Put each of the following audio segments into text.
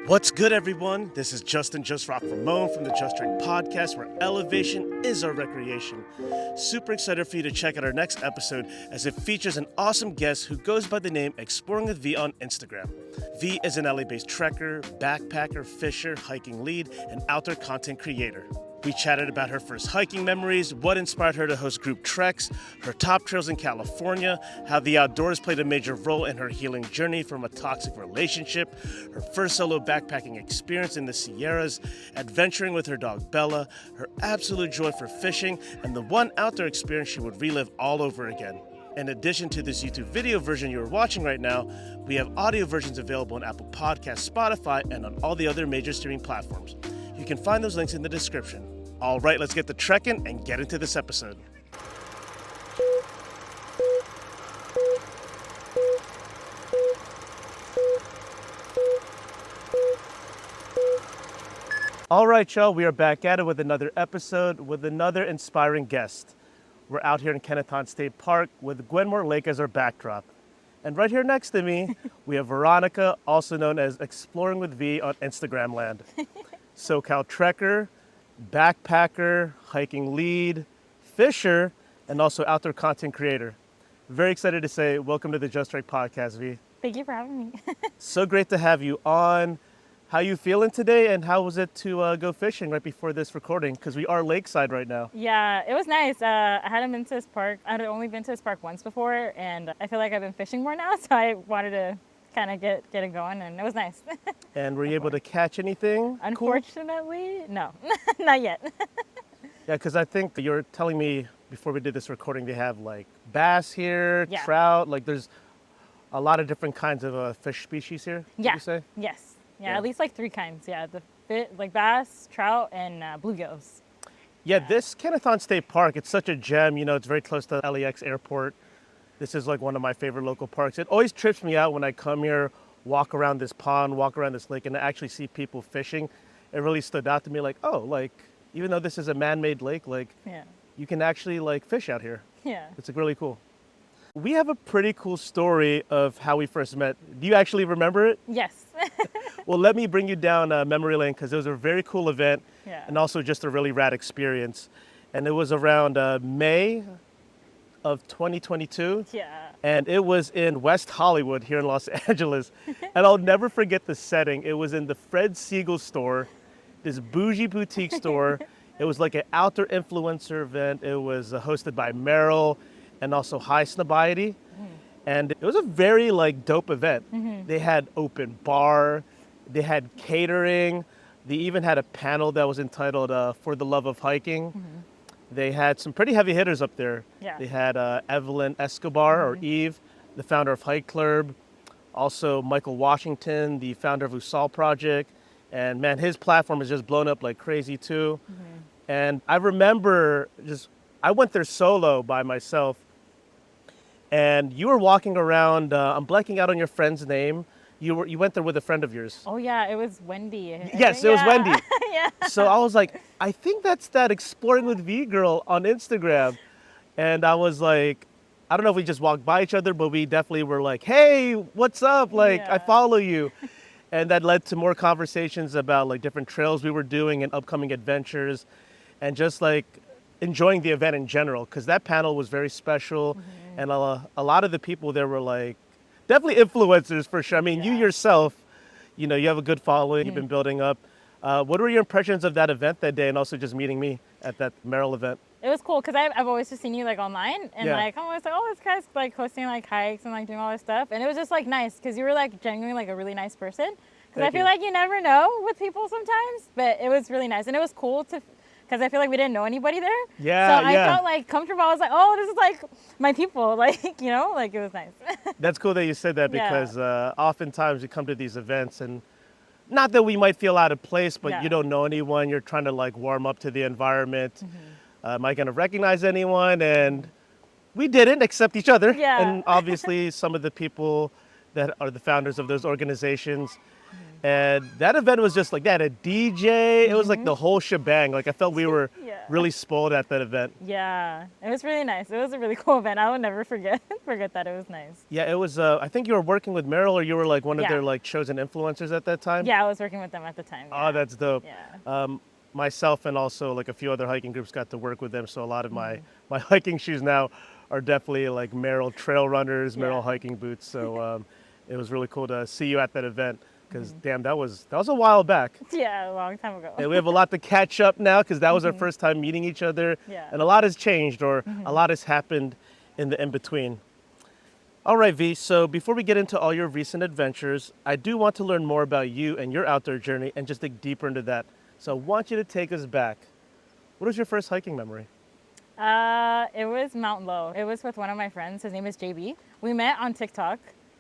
What's good, everyone? This is Justin Just Rock Ramon from the Just Drink podcast, where elevation is our recreation. Super excited for you to check out our next episode as it features an awesome guest who goes by the name Exploring with VEE on Instagram. VEE is an LA-based trekker, backpacker, fisher, hiking lead, and outdoor content creator. We chatted about her first hiking memories, what inspired her to host group treks, her top trails in California, how the outdoors played a major role in her healing journey from a toxic relationship, her first solo backpacking experience in the Sierras, adventuring with her dog Bella, her absolute joy for fishing, and the one outdoor experience she would relive all over again. In addition to this YouTube video version you are watching right now, we have audio versions available on Apple Podcasts, Spotify, and on all the other major streaming platforms. You can find those links in the description. All right, let's get to trekking and get into this episode. All right, y'all, we are back at it with another episode with another inspiring guest. We're out here in Kenneton State Park with Gwenmore Lake as our backdrop. And right here next to me, we have Veronica, also known as Exploring with VEE on Instagram land. SoCal trekker, backpacker, hiking lead, fisher, and also outdoor content creator. Very excited to say welcome to the Just Right podcast, VEE. Thank you for having me. So great to have you on. How you feeling today, and how was it to go fishing right before this recording? Because we are lakeside right now. Yeah, it was nice. I hadn't been to this park. I had only been to this park once before, and I feel like I've been fishing more now, so I wanted to kind of get it going, and it was nice. And were you able to catch anything? Unfortunately, no, not yet. Yeah, because I think you were telling me before we did this recording, they have like bass here, Yeah. trout, like there's a lot of different kinds of fish species here, would Yeah. you say? Yes. Yeah, Yeah. at least like 3 kinds. Yeah, like bass, trout, and bluegills. Yeah, this Kenneton State Park, it's such a gem. You know, it's very close to LAX airport. This is like one of my favorite local parks. It always trips me out when I come here, walk around this pond, walk around this lake, and I actually see people fishing. It really stood out to me like, oh, like, even though this is a man-made lake, like, Yeah. you can actually like fish out here. Yeah. It's like really cool. We have a pretty cool story of how we first met. Do you actually remember it? Yes. Well, let me bring you down memory lane because it was a very cool event Yeah. and also just a really rad experience. And it was around May of 2022. Yeah. And it was in West Hollywood here in Los Angeles. And I'll never forget the setting. It was in the Fred Siegel store, this bougie boutique store. It was like an outdoor influencer event. It was hosted by Meryl and also High Snobiety. And it was a very like dope event. They had open bar, they had catering, they even had a panel that was entitled For the Love of Hiking. They had some pretty heavy hitters up there. Yeah. They had Evelyn Escobar, or Eve, the founder of Hike Club. Also Michael Washington, the founder of Usal Project. And man, his platform is just blown up like crazy too. And I remember I went there solo by myself. And you were walking around, I'm blanking out on your friend's name. You went there with a friend of yours. Oh yeah, it was Wendy. Yes, it was Yeah. Wendy. Yeah. So I was like, I think that's that Exploring with VEE girl on Instagram. And I was like, I don't know if we just walked by each other, but we definitely were like, hey, what's up? Like, I Yeah. follow you. And that led to more conversations about like different trails we were doing and upcoming adventures and just like enjoying the event in general, because that panel was very special. And a lot of the people there were like, definitely influencers for sure. I mean, you Yeah. yourself, you know, you have a good following, you've been building up. What were your impressions of that event that day and also just meeting me at that Merrill event? It was cool because I've always just seen you like online and Yeah. like I'm always like, oh, this guy's like hosting like hikes and like doing all this stuff, and it was just like nice because you were like genuinely like a really nice person. Because I Thank feel you. like you never know with people sometimes, but it was really nice and it was cool to. Because I feel like we didn't know anybody there. Yeah, So I yeah. felt like comfortable. I was like, oh, this is like my people. Like, you know, like it was nice. That's cool that you said that Yeah. because oftentimes you come to these events and not that we might feel out of place, but Yeah. you don't know anyone. You're trying to like warm up to the environment. Am I going to recognize anyone? And we didn't except each other. Yeah. And obviously some of the people that are the founders of those organizations. And that event was just like that, a DJ. It was like the whole shebang. Like I felt we were Yeah. really spoiled at that event. Yeah, it was really nice. It was a really cool event. I will never forget that. It was nice. Yeah, it was. I think you were working with Meryl, or you were like one of Yeah. their like chosen influencers at that time. Yeah, I was working with them at the time. Oh, Yeah. that's dope. Yeah. Myself and also like a few other hiking groups got to work with them. So a lot of my hiking shoes now are definitely like Merrell trail runners, Merrell Yeah. hiking boots. So it was really cool to see you at that event because damn, that was a while back. Yeah, a long time ago. And we have a lot to catch up now because that was our first time meeting each other. Yeah. And a lot has changed or a lot has happened in the in-between. All right, V, so before we get into all your recent adventures, I do want to learn more about you and your outdoor journey and just dig deeper into that. So I want you to take us back. What was your first hiking memory? It was Mount Low. It was with one of my friends. His name is JB. We met on TikTok,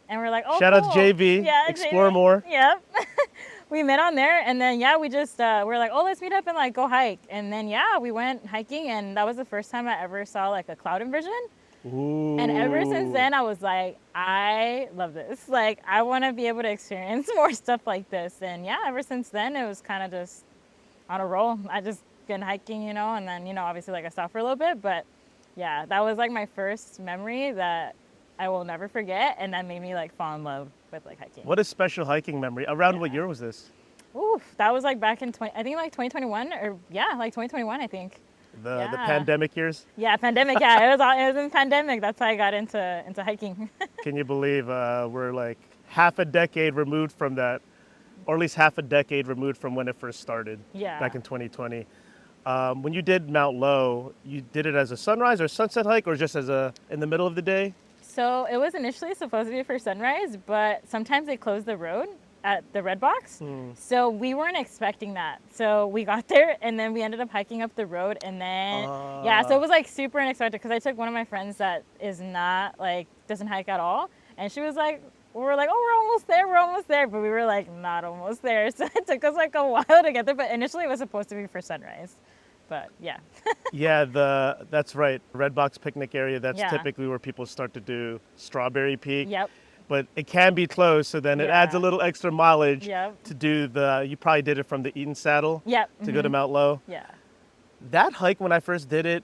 and we're like, oh, Shout out to cool. JB. Yeah, Explore JB. more. Yep. We met on there, and then yeah, we just we're like, oh, let's meet up and like go hike. And then yeah, we went hiking, and that was the first time I ever saw like a cloud inversion. Ooh. And ever since then, I was like, I love this. Like, I want to be able to experience more stuff like this. And yeah, ever since then, it was kind of just on a roll. I just been hiking, you know, and then, you know, obviously like I stopped for a little bit, but yeah, that was like my first memory that I will never forget. And that made me like fall in love with like hiking. What a special hiking memory. Around what year was this? Oof, that was like back in I think like 2021 or yeah, like 2021, I think. The Yeah. pandemic years? Yeah, pandemic. Yeah, it was in pandemic. That's how I got into hiking. Can you believe we're like half a decade removed from that, or at least half a decade removed from when it first started Yeah. back in 2020. When you did Mount Low, you did it as a sunrise or sunset hike or just as in the middle of the day? So it was initially supposed to be for sunrise, but sometimes they closed the road at the red box. So we weren't expecting that. So we got there and then we ended up hiking up the road and then, yeah, so it was like super unexpected because I took one of my friends that is not like, doesn't hike at all. And she was like, we were like, oh, we're almost there. But we were like, not almost there. So it took us like a while to get there. But initially it was supposed to be for sunrise. But yeah. Yeah, that's right. Red Box picnic area, that's Yeah. typically where people start to do Strawberry Peak. Yep. But it can be closed, so then it adds a Yeah. little extra mileage Yep. to do you probably did it from the Eaton Saddle Yep. to go to Mount Low. Yeah. That hike, when I first did it,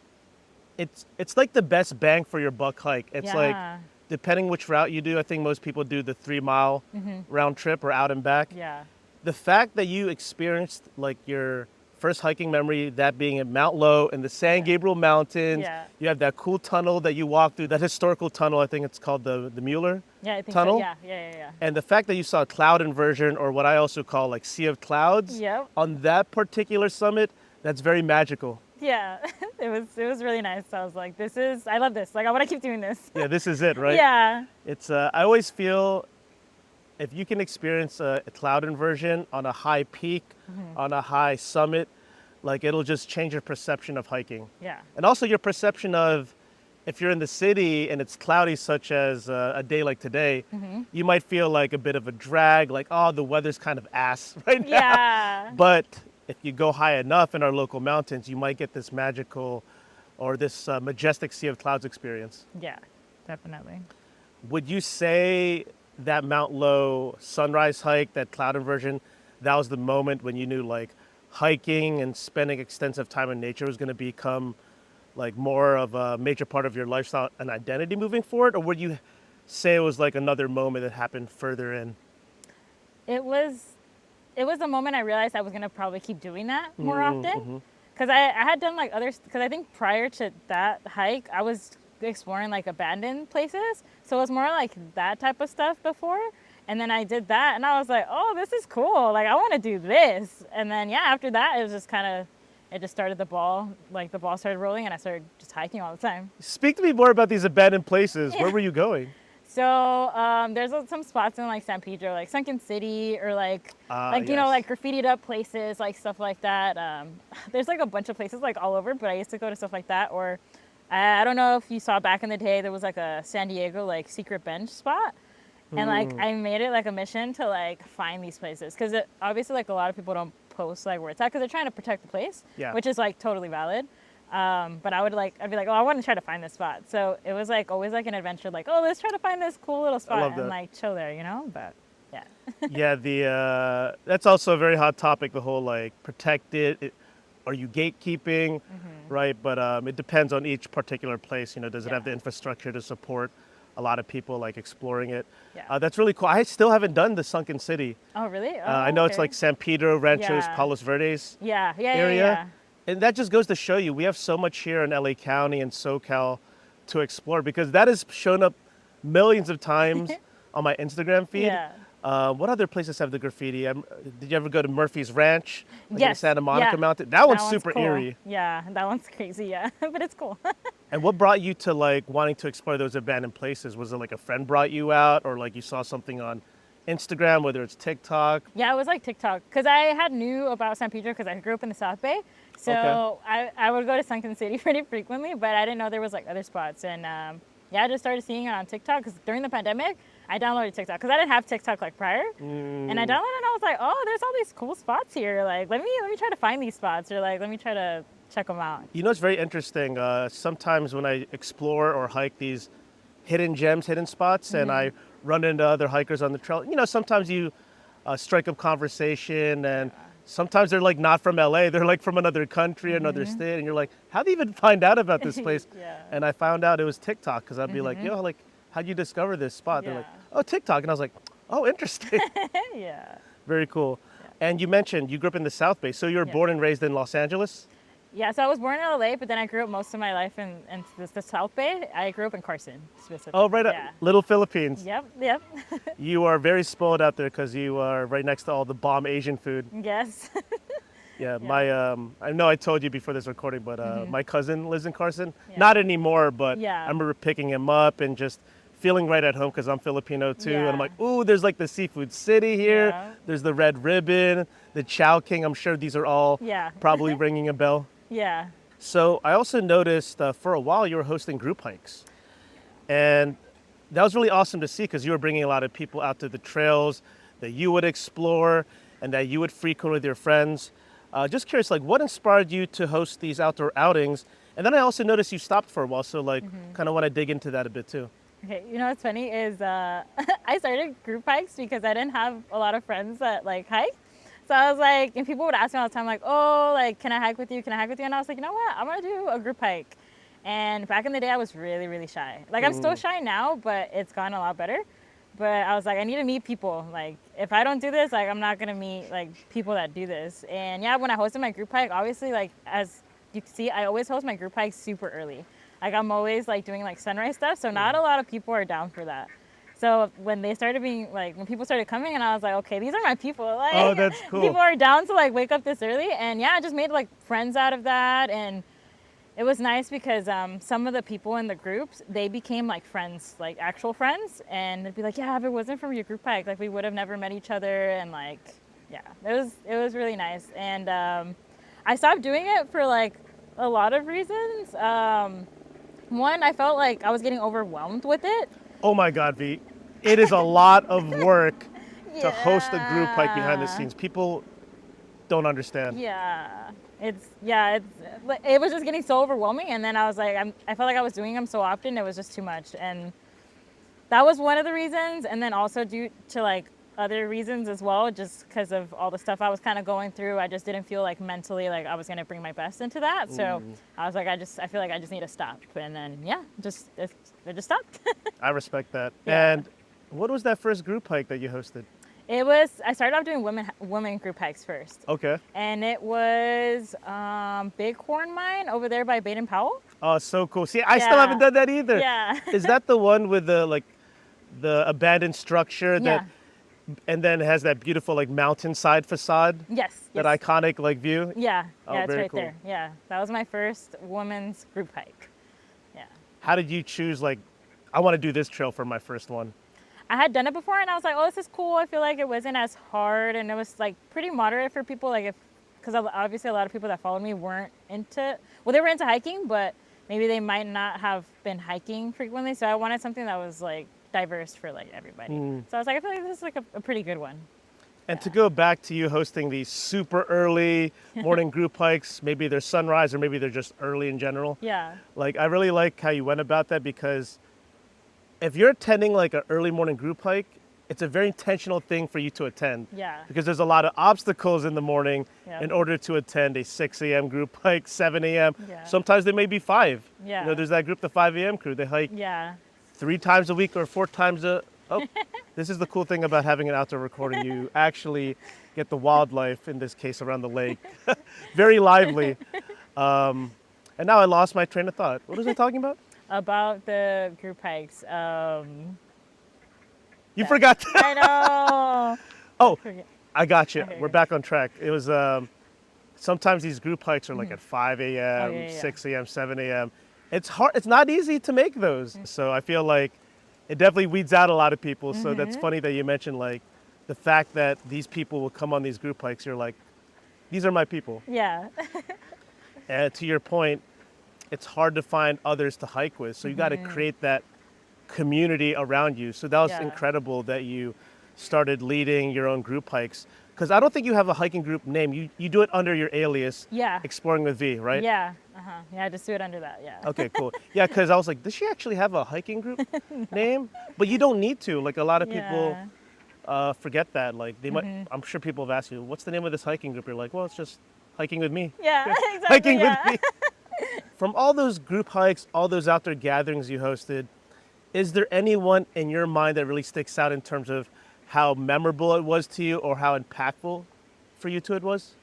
it's like the best bang for your buck hike. It's like, Yeah. depending which route you do, I think most people do the 3-mile round trip or out and back. Yeah. The fact that you experienced like your first hiking memory, that being at Mount Low in the San Gabriel Mountains, Yeah. you have that cool tunnel that you walk through, that historical tunnel, I think it's called the Mueller Yeah, I think tunnel. so. Yeah. And the fact that you saw cloud inversion, or what I also call like sea of clouds, Yep. on that particular summit, that's very magical. Yeah. It was really nice. I was like, I love this. Like I want to keep doing this. Yeah, this is it, right? Yeah. It's I always feel if you can experience a cloud inversion on a high peak, on a high summit, like it'll just change your perception of hiking. Yeah. And also your perception of, if you're in the city and it's cloudy, such as a day like today, you might feel like a bit of a drag, like, oh, the weather's kind of ass right now. Yeah. But if you go high enough in our local mountains, you might get this magical or this majestic sea of clouds experience. Yeah, definitely. Would you say that Mount Low sunrise hike, that cloud inversion, that was the moment when you knew like hiking and spending extensive time in nature was going to become like more of a major part of your lifestyle and identity moving forward? Or would you say it was like another moment that happened further in? It was a moment I realized I was gonna probably keep doing that more often. Because I had done like others, because I think prior to that hike, I was exploring like abandoned places. So it was more like that type of stuff before. And then I did that and I was like, oh, this is cool. Like I want to do this. And then, yeah, after that, it was just kind of, it just started the ball started rolling and I started just hiking all the time. Speak to me more about these abandoned places. Where were you going? So there's some spots in like San Pedro, like Sunken City, or like you know, yes. like graffitied up places, like stuff like that. There's like a bunch of places like all over, but I used to go to stuff like that. Or I don't know if you saw back in the day, there was like a San Diego like secret bench spot, and like I made it like a mission to like find these places because obviously like a lot of people don't post like where it's at because they're trying to protect the place, which is like totally valid. But I'd be like, oh, I want to try to find this spot. So it was like always like an adventure, like, oh, let's try to find this cool little spot and like chill there, you know? But Yeah. Yeah, that's also a very hot topic. The whole like protect it. Are you gatekeeping, right? But it depends on each particular place. You know, does it have the Yeah. infrastructure to support a lot of people like exploring it? Yeah. That's really cool. I still haven't done the Sunken City. Oh, really? I Oh, know it's okay. like San Pedro, Ranchos, Yeah. Palos Verdes Yeah. Yeah. Yeah. area, Yeah. and that just goes to show you we have so much here in LA County and SoCal to explore because that has shown up millions of times on my Instagram feed. Yeah. What other places have the graffiti? Did you ever go to Murphy's Ranch, like in the Yes. Santa Monica Yeah. Mountain? That one's That one's super cool. eerie. Yeah. That one's crazy. Yeah. But it's cool. And what brought you to like wanting to explore those abandoned places? Was it like a friend brought you out, or like you saw something on Instagram, whether it's TikTok? Yeah, it was like TikTok because I had knew about San Pedro because I grew up in the South Bay. So Okay. I would go to Sunken City pretty frequently, but I didn't know there was like other spots. And yeah, I just started seeing it on TikTok because during the pandemic, I downloaded TikTok because I didn't have TikTok like prior. And I downloaded it and I was like, oh, there's all these cool spots here. Like, let me try to find these spots or like, let me try to check them out. You know, it's very interesting. Sometimes when I explore or hike these hidden gems, hidden spots, and I run into other hikers on the trail, you know, sometimes you strike up conversation, and sometimes they're like not from LA, they're like from another country, another state, and you're like, how'd you even find out about this place? Yeah. And I found out it was TikTok because I'd be like, yo, like, how'd you discover this spot? They're like, Yeah. oh, TikTok. And I was like, oh, interesting. Yeah. Very cool. And you mentioned you grew up in the South Bay, so you were Yeah. born and raised in Los Angeles? Yeah, so I was born in LA, but then I grew up most of my life in the South Bay. I grew up in Carson, specifically. Oh, right, Yeah. Little Philippines. Yep, yep. You are very spoiled out there because you are right next to all the bomb Asian food. Yes. Yeah, my I know I told you before this recording, but my cousin lives in Carson. Yeah. Not anymore, but Yeah. I remember picking him up and just feeling right at home because I'm Filipino too. And I'm Yeah. like, ooh, there's like the seafood city here. Yeah. There's the Red Ribbon, the Chow King. I'm sure these are all Yeah. probably ringing a bell. Yeah. So I also noticed for a while you were hosting group hikes. And that was really awesome to see because you were bringing a lot of people out to the trails that you would explore and that you would frequent with your friends. Just curious, like what inspired you to host these outdoor outings? And then I also noticed you stopped for a while, so like kind of want to dig into that a bit too. Okay, you know what's funny is I started group hikes because I didn't have a lot of friends that like hike. So I was like, and people would ask me all the time, like, oh, like, can I hike with you? Can I hike with you? And I was like, you know what? I'm gonna do a group hike. And back in the day, I was really, really shy. Like, I'm still shy now, but it's gotten a lot better. But I was like, I need to meet people. Like, if I don't do this, like, I'm not gonna meet like people that do this. And yeah, when I hosted my group hike, obviously, like, as you can see, I always host my group hikes super early. Like, I'm always like doing like sunrise stuff. So not a lot of people are down for that. So when they started being like, when people started coming, and I was like, okay, these are my people. Like, Oh, that's cool. People are down to like wake up this early, and yeah, I just made like friends out of that, and it was nice because some of the people in the groups, they became like friends, like actual friends, and they'd be like, yeah, if it wasn't for your group hike, like we would have never met each other, and like, yeah, it was really nice, and I stopped doing it for like a lot of reasons. One, I felt like I was getting overwhelmed with it. Oh my God, V. It is a lot of work to host a group hike behind the Yeah. scenes. People don't understand. Yeah, it was just getting so overwhelming, and then I was like, I felt like I was doing them so often, it was just too much, and that was one of the reasons, and then also due to like other reasons as well, just because of all the stuff I was kind of going through, I just didn't feel like mentally like I was gonna bring my best into that, so I was like, I feel like I just need to stop, and then yeah, I just stopped. I respect that. Yeah. And what was that first group hike that you hosted? I started off doing women group hikes first. Okay. And it was Bighorn Mine over there by Baden Powell. Oh, so cool. See, I still Yeah. haven't done that either. Yeah. Is that the one with the abandoned structure that, and then it has that beautiful like mountainside facade? Yes. That yes. iconic like view? Yeah. Oh, Yeah, it's very right cool. there. Yeah. That was my first women's group hike. Yeah. How did you choose like, I want to do this trail for my first one? I had done it before and I was like, oh, this is cool. I feel like it wasn't as hard and it was like pretty moderate for people. Like because obviously a lot of people that followed me weren't they were into hiking, but maybe they might not have been hiking frequently. So I wanted something that was like diverse for like everybody. So I was like, I feel like this is like a pretty good one. And to go back to you hosting these super early morning group hikes, maybe they're sunrise or maybe they're just early in general. Yeah. Like, I really like how you went about that because if you're attending like an early morning group hike, it's a very intentional thing for you to attend. Yeah. Because there's a lot of obstacles in the morning Yep. in order to attend a 6 a.m. group hike, 7 a.m. Yeah. Sometimes they may be 5. Yeah. You know, there's that group, the 5 a.m. crew. They hike Yeah. 3 times a week or 4 times a. Oh, this is the cool thing about having an outdoor recording. You actually get the wildlife, in this case, around the lake. Very lively. And now I lost my train of thought. What was I talking about? About the group hikes. You forgot. I know. Oh, Forget- I got you. Okay, We're okay. back on track. It was sometimes these group hikes are like at 5 a.m., Oh, yeah. 6 a.m., 7 a.m. It's hard. It's not easy to make those. So I feel like it definitely weeds out a lot of people. So that's funny that you mentioned like the fact that these people will come on these group hikes. You're like, these are my people. Yeah. And to your point, it's hard to find others to hike with. So you got to create that community around you. So that was Yeah. incredible that you started leading your own group hikes. Because I don't think you have a hiking group name. You do it under your alias, Yeah. Exploring with V, right? Yeah. Yeah, just do it under that. Yeah. Okay, cool. Yeah, because I was like, does she actually have a hiking group name? But you don't need to. Like a lot of people Yeah. forget that. Like they might. I'm sure people have asked you, what's the name of this hiking group? You're like, well, it's just hiking with me. Yeah. Exactly. Hiking Yeah. with me. From all those group hikes, all those outdoor gatherings you hosted, is there anyone in your mind that really sticks out in terms of how memorable it was to you or how impactful for you two it was?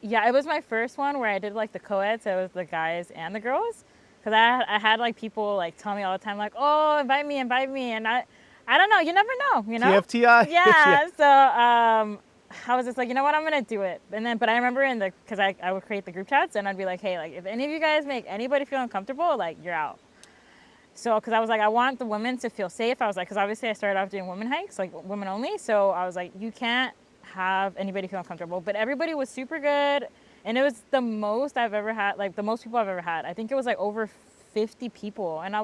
Yeah, it was my first one where I did like the co-ed, so it was the guys and the girls. Cause I had like people like tell me all the time like, oh, invite me, and I don't know, you never know, you know? TFTI. Yeah. So I was just like, you know what, I'm gonna do it. And then, but I remember cause I would create the group chats and I'd be like, hey, like if any of you guys make anybody feel uncomfortable, like you're out. So, cause I was like, I want the women to feel safe. I was like, cause obviously I started off doing women hikes, like women only. So I was like, you can't have anybody feel uncomfortable, but everybody was super good. And it was the most I've ever had, like the most people I've ever had. I think it was like over 50 people. And I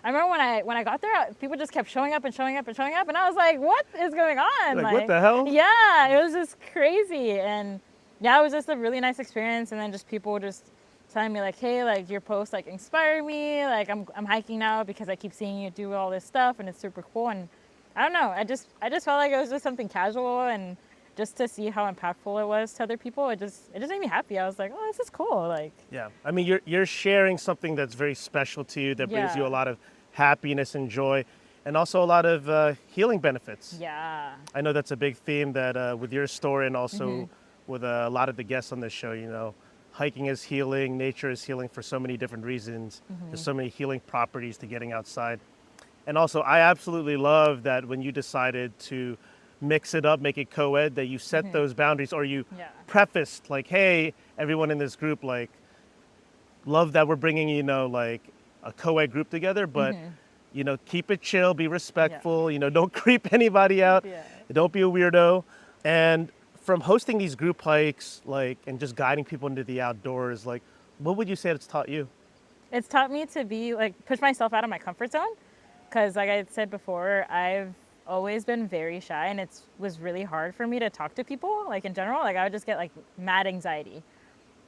remember when I got there, people just kept showing up and showing up and showing up. And I was like, what is going on? Like, what the hell? Yeah, it was just crazy. And yeah, it was just a really nice experience. And then just people just telling me like, hey, like your posts like inspire me. Like I'm hiking now because I keep seeing you do all this stuff and it's super cool. And I don't know, I just felt like it was just something casual, and just to see how impactful it was to other people, it just made me happy. I was like, oh, this is cool. Like, Yeah, I mean, you're sharing something that's very special to you that brings you a Yeah. lot of happiness and joy, and also a lot of healing benefits. yeah, I know that's a big theme that with your story and also with a lot of the guests on this show. You know, hiking is healing, nature is healing for so many different reasons. There's so many healing properties to getting outside, and also I absolutely love that when you decided to mix it up, make it co-ed, that you set those boundaries, or you Yeah. prefaced like, hey, everyone in this group, like, love that we're bringing, you know, like a co-ed group together, but you know, keep it chill, be respectful, you know, don't creep anybody out, Yeah. don't be a weirdo. And from hosting these group hikes, like, and just guiding people into the outdoors, like, what would you say it's taught you? It's taught me to be like, push myself out of my comfort zone. Cause like I said before, I've always been very shy, and it was really hard for me to talk to people, like in general. Like I would just get like mad anxiety.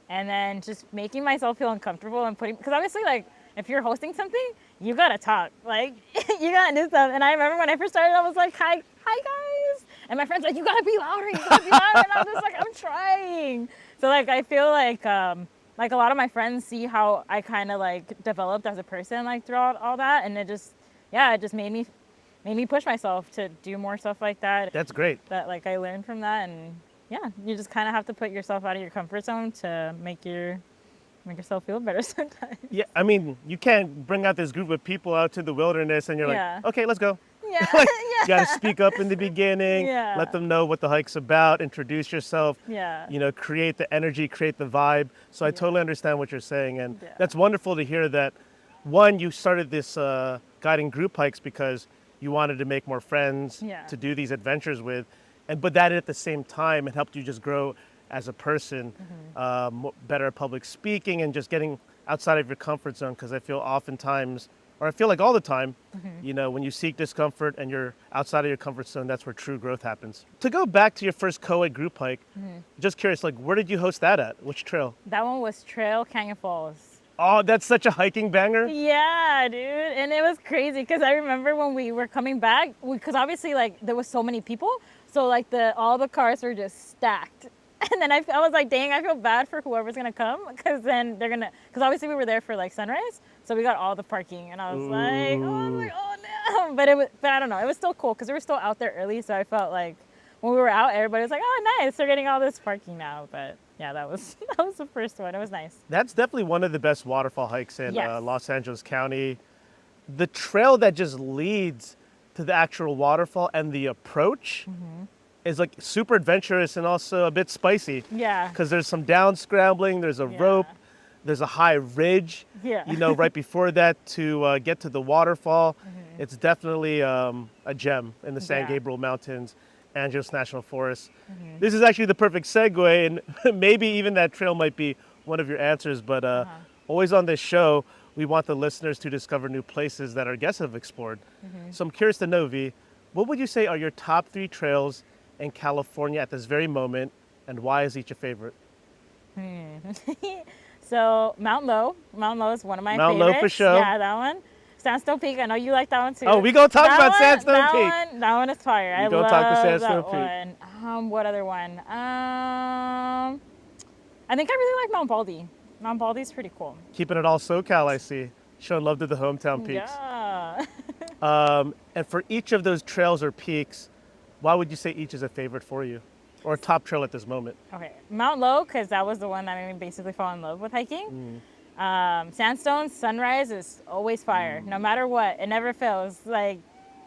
And then just making myself feel uncomfortable and because obviously like if you're hosting something, you gotta talk, like you gotta do stuff. And I remember when I first started, I was like, hi guys, and my friends were like, you gotta be louder, and I'm just like, I'm trying. So like I feel like a lot of my friends see how I kind of like developed as a person like throughout all that, and it just made me push myself to do more stuff like that. That's great. That like I learned from that. And yeah, you just kind of have to put yourself out of your comfort zone to make yourself feel better sometimes. Yeah, I mean, you can't bring out this group of people out to the wilderness and you're Yeah. like, okay, let's go. Yeah, Like, yeah, you gotta speak up in the beginning, Yeah. let them know what the hike's about, introduce yourself, yeah, you know, create the energy, create the vibe. So I totally understand what you're saying. And Yeah. that's wonderful to hear that, one, you started this guiding group hikes because you wanted to make more friends Yeah. to do these adventures with. But that at the same time, it helped you just grow as a person, better at public speaking and just getting outside of your comfort zone. Because I feel oftentimes, or I feel like all the time, you know, when you seek discomfort and you're outside of your comfort zone, that's where true growth happens. To go back to your first co-ed group hike, just curious, like, where did you host that at? Which trail? that one was Trail Canyon Falls. Oh, that's such a hiking banger. Yeah, dude. And it was crazy because I remember when we were coming back, because obviously like there was so many people. So like all the cars were just stacked. And then I was like, dang, I feel bad for whoever's going to come because then they're going to, because obviously we were there for like sunrise. So we got all the parking and I was like, Ooh. oh no. But I don't know. It was still cool because we were still out there early. So I felt like when we were out, everybody was like, oh, nice. They're getting all this parking now. But yeah, that was the first one. It was nice. That's definitely one of the best waterfall hikes in Yes. Los Angeles County. The trail that just leads to the actual waterfall and the approach is like super adventurous and also a bit spicy. Yeah. Because there's some down scrambling, there's a rope, there's a high ridge. Yeah. You know, right before that to get to the waterfall. It's definitely a gem in the San Gabriel Mountains, Angeles National Forest. This is actually the perfect segue, and maybe even that trail might be one of your answers, but always on this show, we want the listeners to discover new places that our guests have explored. So I'm curious to know, V, what would you say are your top 3 trails in California at this very moment, and why is each a favorite? So Mount Low is one of my Mount favorites. Low for sure. Yeah, that one. Sandstone Peak, I know you like that one too. Oh, we gonna talk about Sandstone Peak. That one is fire. We I gonna love talk to Sandstone that one. What other one? I think I really like Mount Baldy. Mount Baldy's pretty cool. Keeping it all SoCal, I see. Showing love to the hometown peaks. Yeah. And for each of those trails or peaks, why would you say each is a favorite for you? Or a top trail at this moment? Okay, Mount Low, because that was the one that made me basically fall in love with hiking. Sandstone Sunrise is always fire, no matter what. It never fails. Like,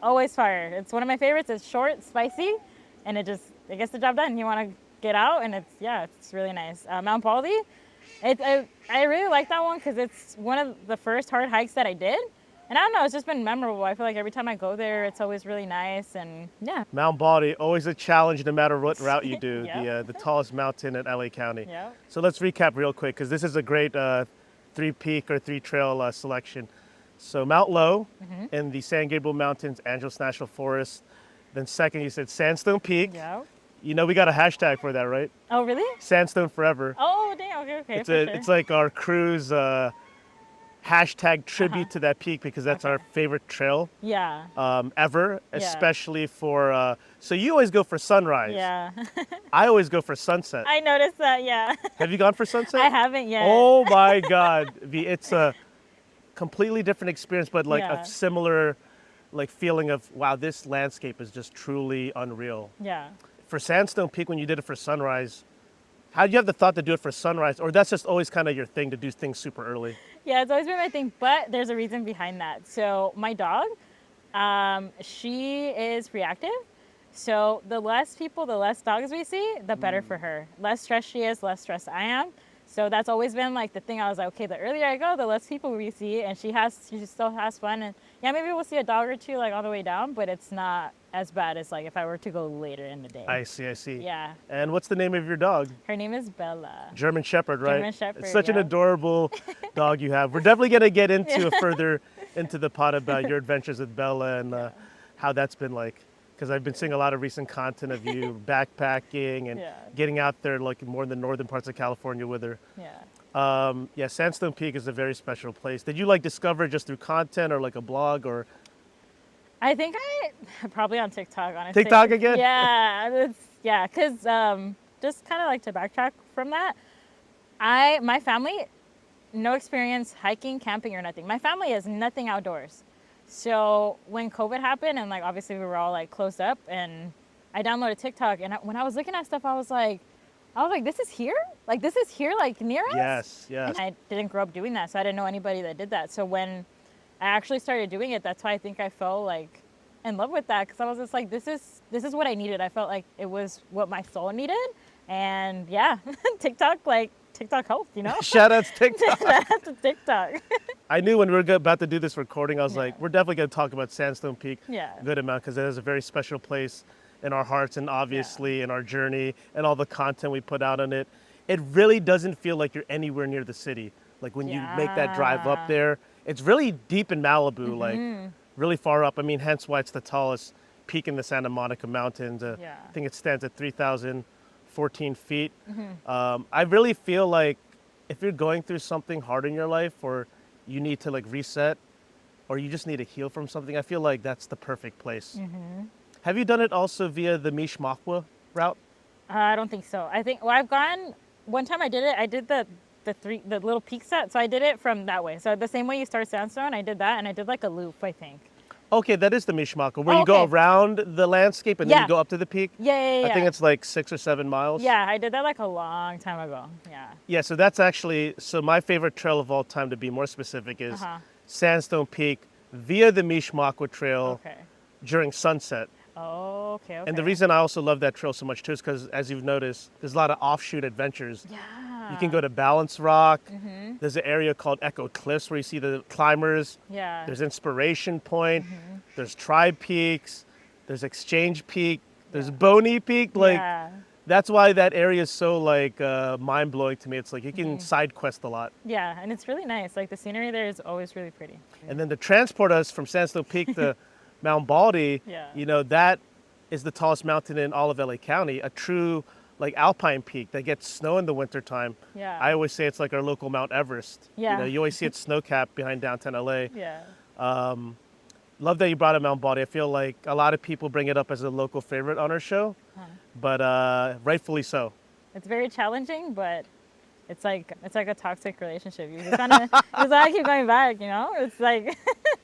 always fire. It's one of my favorites. It's short, spicy, and it gets the job done. You want to get out, and it's really nice. Mount Baldy, I really like that one because it's one of the first hard hikes that I did. And I don't know, it's just been memorable. I feel like every time I go there, it's always really nice, and yeah. Mount Baldy, always a challenge no matter what route you do. Yep. The tallest mountain in LA County. Yep. So let's recap real quick because this is a great 3-peak or 3-trail selection. So Mount Low in the San Gabriel Mountains, Angeles National Forest. Then second, you said Sandstone Peak. Yep. You know we got a hashtag for that, right? Oh, really? Sandstone Forever. Oh, damn. Okay. It's like our cruise hashtag tribute to that peak because that's our favorite trail ever, especially for, so you always go for sunrise. Yeah. I always go for sunset. I noticed that, yeah. Have you gone for sunset? I haven't yet. Oh my God. It's a completely different experience, but like a similar like feeling of, wow, this landscape is just truly unreal. Yeah. For Sandstone Peak, when you did it for sunrise, how did you have the thought to do it for sunrise? Or that's just always kind of your thing to do things super early? Yeah, it's always been my thing, but there's a reason behind that. So my dog, she is reactive. So the less people, the less dogs we see, the better for her. Less stressed she is, less stressed I am. So that's always been like the thing. I was like, okay, the earlier I go, the less people we see, and she still has fun. And yeah, maybe we'll see a dog or two like on the way down, but it's not as bad as like if I were to go later in the day. I see. Yeah. And what's the name of your dog? Her name is Bella. German Shepherd, right? German Shepherd. It's such an adorable dog you have. We're definitely gonna get into further into the pod about your adventures with Bella and how that's been like. Because I've been seeing a lot of recent content of you backpacking and getting out there like more in the northern parts of California with her. Yeah. Sandstone Peak is a very special place. Did you like discover it just through content or like a blog or? I think probably on TikTok, honestly. TikTok again? Yeah, because just kind of like to backtrack from that, my family, no experience hiking, camping, or nothing. My family has nothing outdoors. So when COVID happened and like obviously we were all like closed up, and I downloaded TikTok, and when I was looking at stuff, I was like, this is here? Like this is here, like near us? Yes. And I didn't grow up doing that, so I didn't know anybody that did that. So when I actually started doing it, that's why I think I fell like in love with that, because I was just like, this is what I needed. I felt like it was what my soul needed, and yeah, TikTok helped, you know. Shout out to TikTok. Shout out to TikTok. I knew when we were about to do this recording, I was like, we're definitely going to talk about Sandstone Peak a good amount because it is a very special place in our hearts and obviously in our journey and all the content we put out on it. It really doesn't feel like you're anywhere near the city. Like when you make that drive up there, it's really deep in Malibu, like really far up. I mean, hence why it's the tallest peak in the Santa Monica Mountains. I think it stands at 3,014 feet. I really feel like if you're going through something hard in your life, or you need to like reset, or you just need to heal from something, I feel like that's the perfect place. Have you done it also via the Mishmakwa route? I don't think so. I think I've gone one time. I did it. I did the little peak set. So I did it from that way. So the same way you start sandstone, I did that, and I did like a loop. I think. Okay, that is the Mishmakwa, where Oh, you go okay. around the landscape and then Yeah. you go up to the peak. Yeah. I think it's like 6 or 7 miles. Yeah, I did that like a long time ago. Yeah. Yeah, so that's actually, so my favorite trail of all time, to be more specific, is Sandstone Peak via the Mishmakwa Trail Okay. during sunset. Oh, okay. And the reason I also love that trail so much too is because, as you've noticed, there's a lot of offshoot adventures. Yeah. You can go to Balance Rock. There's an area called Echo Cliffs where you see the climbers. Yeah. There's Inspiration Point. There's Tribe Peaks. There's Exchange Peak. There's Boney Peak. Like, Yeah. that's why that area is so like mind blowing to me. It's like you can side quest a lot. Yeah, and it's really nice. Like the scenery there is always really pretty. And then to transport us from Sandstone Peak to Mount Baldy, Yeah. you know, that is the tallest mountain in all of LA County, a true like alpine peak that gets snow in the wintertime. Yeah. I always say it's like our local Mount Everest. Yeah. You know, you always see it snow-capped behind downtown LA. Yeah. Love that you brought up Mount Baldy. I feel like a lot of people bring it up as a local favorite on our show, but rightfully so. It's very challenging, but it's like a toxic relationship. You just wanna keep going back, you know? It's like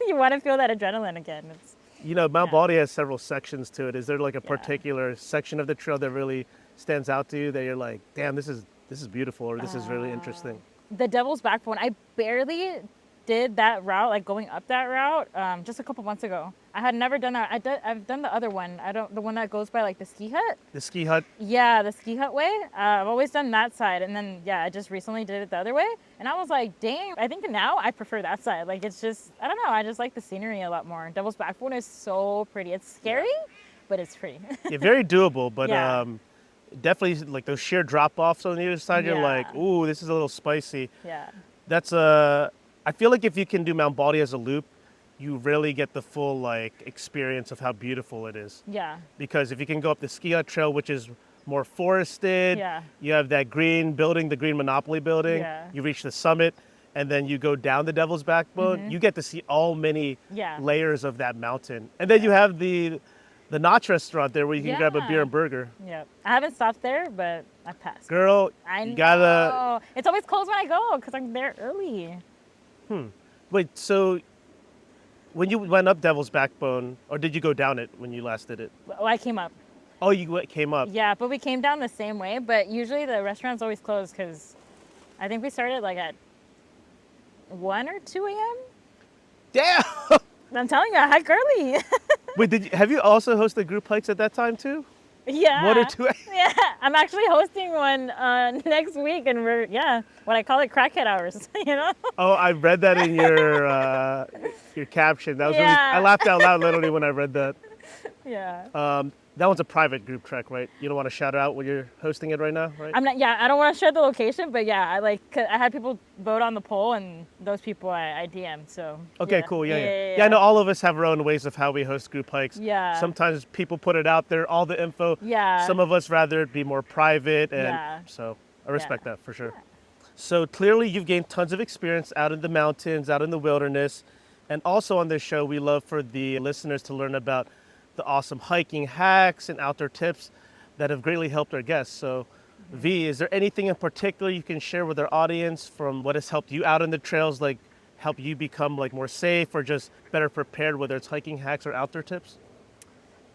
you want to feel that adrenaline again. It's You know, Mount Yeah. Baldy has several sections to it. Is there like a particular section of the trail that really stands out to you that you're like, damn, this is beautiful, or this is really interesting? the Devil's Backbone. I barely did that route, like going up that route, just a couple months ago. I had never done that. I've done the other one. The one that goes by like the ski hut. The ski hut. Yeah, the ski hut way. I've always done that side, and then I just recently did it the other way, and I was like, dang. I think now I prefer that side. Like it's just, I don't know. I just like the scenery a lot more. Devil's Backbone is so pretty. It's scary, but it's pretty. Yeah, very doable, but Yeah. definitely like those sheer drop offs on the other side. You're Yeah. like, ooh, this is a little spicy. Yeah. That's I feel like if you can do Mount Baldy as a loop, you really get the full like experience of how beautiful it is. Yeah. Because if you can go up the ski hut trail, which is more forested, Yeah. you have that green building, the green Monopoly building. Yeah. You reach the summit, and then you go down the Devil's Backbone. You get to see all many Yeah. layers of that mountain, and then you have the Notch restaurant there where you can grab a beer Yeah. and burger. Yep. I haven't stopped there, but I passed. Girl, I you know. gotta It's always closed when I go because I'm there early. wait. So when you went up Devil's Backbone, or did you go down it when you last did it? Oh, I came up. Oh, you came up. Yeah, but we came down the same way. But usually the restaurant's always closed because I think we started like at 1 or 2 a.m. Damn. I'm telling you, I hike early. Wait, have you also hosted group hikes at that time too? Yeah. 1 or 2 Yeah, I'm actually hosting one next week, and we're what I call it crackhead hours. You know? Oh, I read that in your caption. That was really, Yeah. I laughed out loud literally when I read that. Yeah. That one's a private group trek, right? You don't want to shout out when you're hosting it right now, right? I'm not. Yeah, I don't want to share the location, but yeah, I had people vote on the poll, and those people I DM. So. Okay, yeah. cool. Yeah. I know all of us have our own ways of how we host group hikes. Yeah. Sometimes people put it out there, all the info. Yeah. Some of us rather it be more private, and Yeah. so I respect that for sure. So clearly you've gained tons of experience out in the mountains, out in the wilderness, and also on this show we love for the listeners to learn about the awesome hiking hacks and outdoor tips that have greatly helped our guests. So V, is there anything in particular you can share with our audience from what has helped you out on the trails, like help you become like more safe or just better prepared, whether it's hiking hacks or outdoor tips?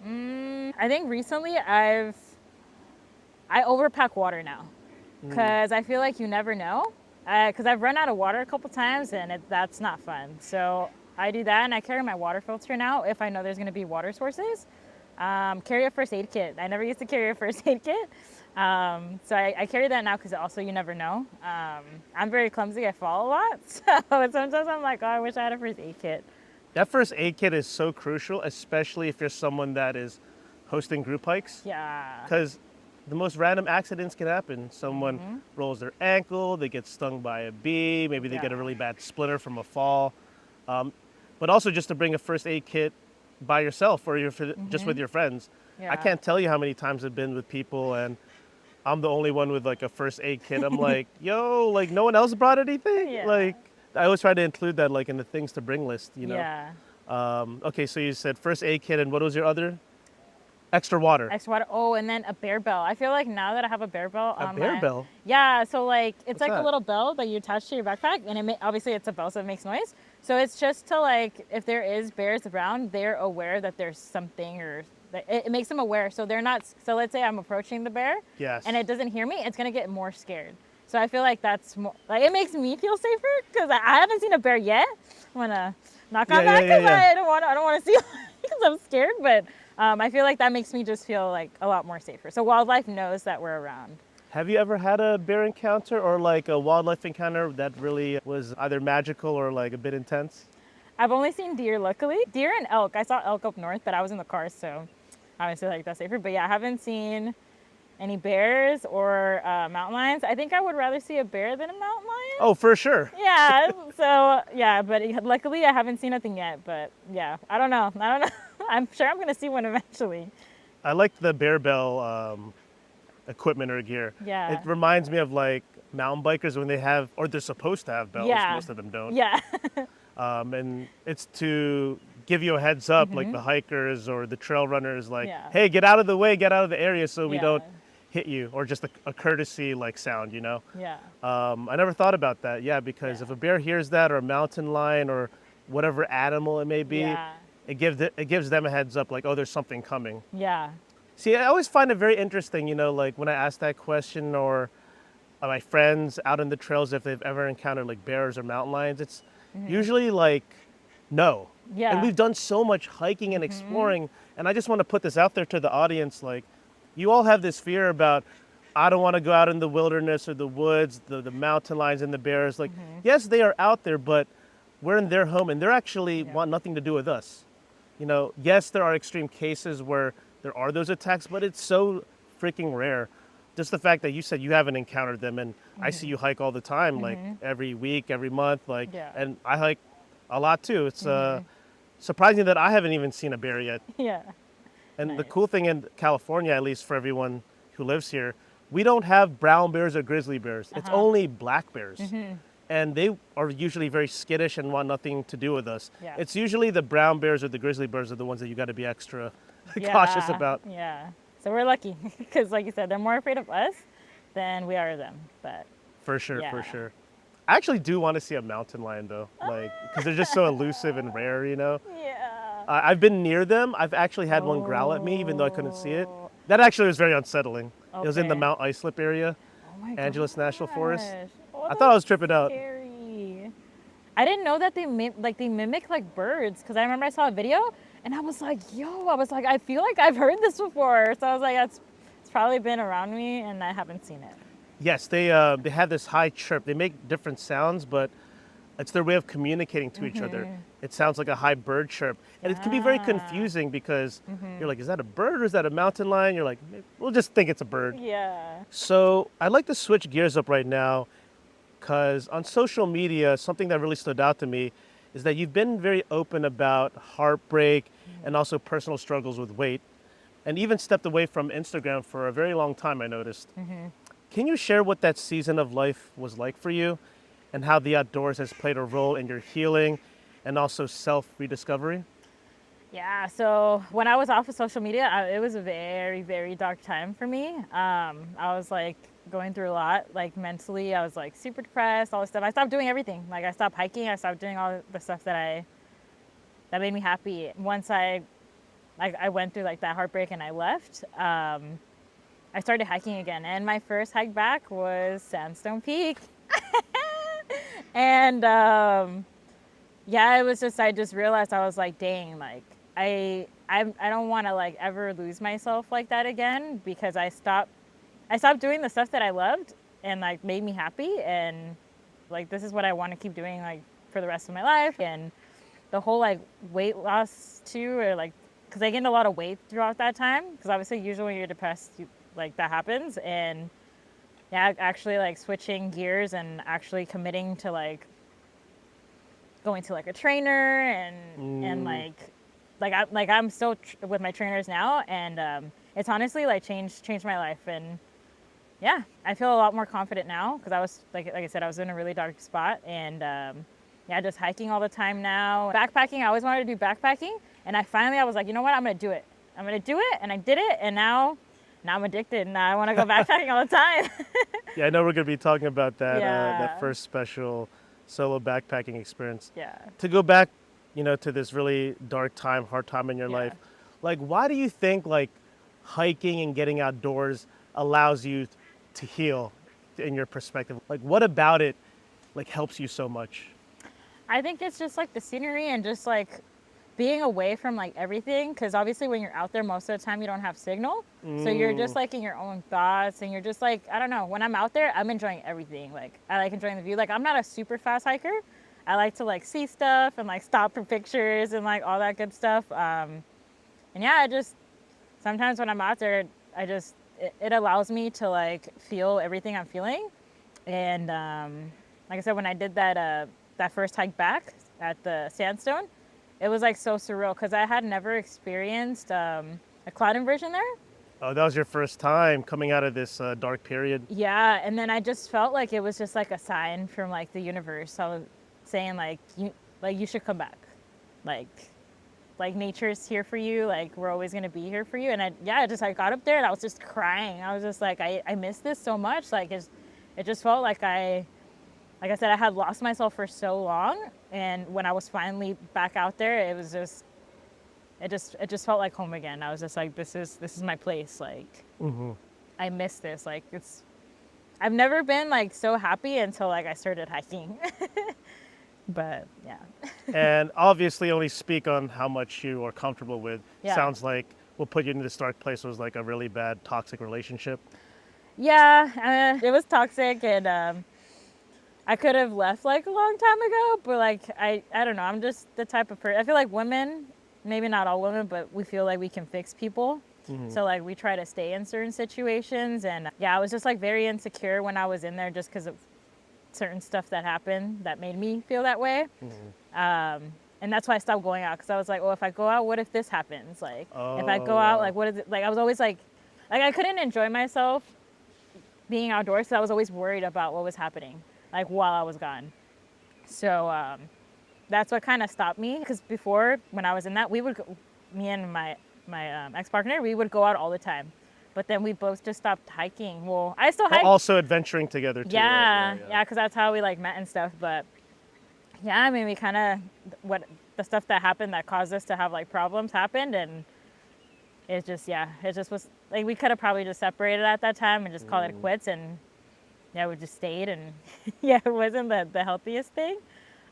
I think recently I overpack water now because I feel like you never know. Because I've run out of water a couple times and that's not fun. So I do that, and I carry my water filter now if I know there's going to be water sources. Carry a first aid kit. I never used to carry a first aid kit. So I carry that now because also you never know. I'm very clumsy. I fall a lot. So sometimes I'm like, oh, I wish I had a first aid kit. That first aid kit is so crucial, especially if you're someone that is hosting group hikes. Yeah. Because the most random accidents can happen. Someone rolls their ankle, they get stung by a bee, maybe they get a really bad splinter from a fall. But also just to bring a first aid kit by yourself or just with your friends. Yeah. I can't tell you how many times I've been with people and I'm the only one with like a first aid kit. I'm like, yo, like no one else brought anything? Yeah. Like I always try to include that like in the things to bring list, you know? Yeah. Okay, so you said first aid kit, and what was your other? Extra water. Extra water. Oh, and then a bear bell. I feel like now that I have a bear bell A on bear my bell? yeah, so like it's What's like a that? little bell that you attach to your backpack, and obviously it's a bell, so it makes noise. So it's just to like if there is bears around, they're aware that there's something or it makes them aware. So they're not. So let's say I'm approaching the bear, Yes. and it doesn't hear me, it's gonna get more scared. So I feel like that's more like it makes me feel safer because I haven't seen a bear yet. I'm gonna knock on that because I don't want to see because I'm scared, but. I feel like that makes me just feel like a lot more safer. So wildlife knows that we're around. Have you ever had a bear encounter or like a wildlife encounter that really was either magical or like a bit intense? I've only seen deer, luckily. Deer and elk. I saw elk up north, but I was in the car, so obviously like that's safer. But yeah, I haven't seen any bears or mountain lions. I think I would rather see a bear than a mountain lion. Oh, for sure. Yeah. So yeah, but luckily I haven't seen nothing yet. But yeah, I don't know. I'm sure I'm gonna see one eventually. I like the bear bell equipment or gear. Yeah. It reminds me of like mountain bikers when they have, or they're supposed to have bells. Yeah. Most of them don't. Yeah. And it's to give you a heads up, like the hikers or the trail runners, like, Yeah. hey, get out of the way, get out of the area so we Yeah. don't hit you, or just a courtesy like sound, you know? Yeah. I never thought about that, yeah, because Yeah. if a bear hears that or a mountain lion or whatever animal it may be, Yeah. it gives them a heads up, like, oh, there's something coming. Yeah. See, I always find it very interesting, you know, like when I ask that question or my friends out in the trails if they've ever encountered like bears or mountain lions, it's usually like no. Yeah. And we've done so much hiking and exploring, and I just want to put this out there to the audience, like you all have this fear about I don't want to go out in the wilderness or the woods, the mountain lions and the bears. Like, yes, they are out there, but we're in their home and they're actually want nothing to do with us. You know, yes, there are extreme cases where there are those attacks, but it's so freaking rare. Just the fact that you said you haven't encountered them, and I see you hike all the time, like every week, every month, like, Yeah. and I hike a lot too. It's surprising that I haven't even seen a bear yet. Yeah. And the Nice. cool thing in California, at least for everyone who lives here, we don't have brown bears or grizzly bears. It's only black bears. And they are usually very skittish and want nothing to do with us. Yeah. It's usually the brown bears or the grizzly bears are the ones that you got to be extra cautious about. Yeah. So we're lucky because, like you said, they're more afraid of us than we are of them. But For sure, Yeah. for sure. I actually do want to see a mountain lion though, like because they're just so elusive and rare, you know. yeah. I've been near them. I've actually had one growl at me, even though I couldn't see it. That actually was very unsettling. It was in the Okay. Mount Islip area, Oh my Angeles National Forest. gosh. Oh, I that's thought I was tripping out. Scary. I didn't know that they mimic like birds because I remember I saw a video and I was like, I feel like I've heard this before. So I was like, it's probably been around me and I haven't seen it. Yes, they have this high chirp. They make different sounds, but it's their way of communicating to each other. It sounds like a high bird chirp, and it can be very Yeah. confusing because you're like, is that a bird or is that a mountain lion? You're like, we'll just think it's a bird. Yeah. So I'd like to switch gears up right now because on social media, something that really stood out to me is that you've been very open about heartbreak and also personal struggles with weight, and even stepped away from Instagram for a very long time, I noticed. Can you share what that season of life was like for you and how the outdoors has played a role in your healing and also self-rediscovery? Yeah, so when I was off of social media, it was a very, very dark time for me. I was like going through a lot, like mentally. I was like super depressed, all this stuff. I stopped doing everything. Like I stopped hiking. I stopped doing all the stuff that made me happy. Once I went through like that heartbreak and I left, I started hiking again. And my first hike back was Sandstone Peak. And yeah, it was just, I just realized I was like, dang, like I don't want to like ever lose myself like that again because I stopped doing the stuff that I loved and like made me happy, and like this is what I want to keep doing like for the rest of my life. And the whole like weight loss too, or like because I gained a lot of weight throughout that time because obviously usually when you're depressed like that happens. And yeah, actually like switching gears and actually committing to like going to like a trainer and I'm still with my trainers now, and it's honestly like changed my life. And yeah, I feel a lot more confident now because I was like I said, I was in a really dark spot, and yeah, just hiking all the time now. Backpacking, I always wanted to do backpacking, and I was like, you know what, I'm gonna do it. I'm gonna do it, and I did it, and now I'm addicted, and now I want to go backpacking all the time. Yeah, I know we're gonna be talking about that Yeah, first special solo backpacking experience. yeah, To go back, to this really dark time, hard time in your yeah. life, like why do you think like hiking and getting outdoors allows you to heal in your perspective? Like what about it like helps you so much? I think it's just like the scenery and just like being away from like everything, because obviously when you're out there most of the time you don't have signal, so you're just Mm, like in your own thoughts, and you're just like, I don't know, when I'm out there I'm enjoying everything. Like I like enjoying the view. Like I'm not a super fast hiker. I like to like see stuff and like stop for pictures and like all that good stuff. And yeah, I just sometimes when I'm out there, it allows me to like feel everything I'm feeling. And like I said, when I did that first hike back at the sandstone, it was like so surreal because I had never experienced a cloud inversion there. oh, that was your first time coming out of this dark period. Yeah, and then I just felt like it was just like a sign from like the universe. I was saying like you should come back, like nature's here for you. Like we're always gonna be here for you. And I got up there and I was just crying. I was just like I miss this so much. It just felt like like I said, I had lost myself for so long, and when I was finally back out there, it just felt like home again. I was just like, this is my place. Like I miss this. Like I've never been like so happy until like I started hiking. But yeah, And obviously only speak on how much you are comfortable with. yeah, Sounds like what put you in this dark place was like a really bad toxic relationship. yeah. It was toxic, and I could have left like a long time ago. But like I don't know. I'm just the type of person. I feel like women, maybe not all women, but we feel like we can fix people. So like we try to stay in certain situations, and yeah, I was just like very insecure when I was in there just because of certain stuff that happened that made me feel that way. And that's why I stopped going out, because I was like, oh, if I go out, what if this happens? Like, if I Oh, go out, wow. like, what is it? Like, I was always like I couldn't enjoy myself being outdoors, so I was always worried about what was happening, like, while I was gone. So that's what kind of stopped me, because before, when I was in that, me and my ex-partner, we would go out all the time. But then we both just stopped hiking. Well, I still hike. Also adventuring together too, right? Yeah, Yeah, yeah. yeah, because that's how we like met and stuff. But yeah, I mean, we kind of what the stuff that happened that caused us to have like problems happened, and it just was like we could have probably just separated at that time and just called it quits, and yeah, we just stayed, and yeah, it wasn't the healthiest thing.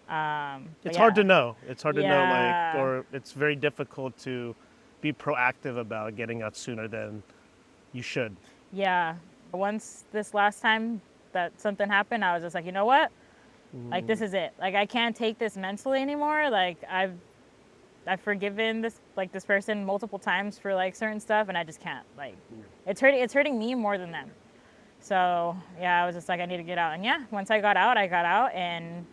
But It's hard to yeah, know. It's hard to know, like, yeah, or it's very difficult to be proactive about getting out sooner than you should. yeah. Once this last time that something happened, I was just like, you know what? Like this is it. Like I can't take this mentally anymore. Like I've forgiven this person multiple times for like certain stuff, and I just can't. Like it's hurting me more than them. So yeah, I was just like, I need to get out. And yeah, once I got out, and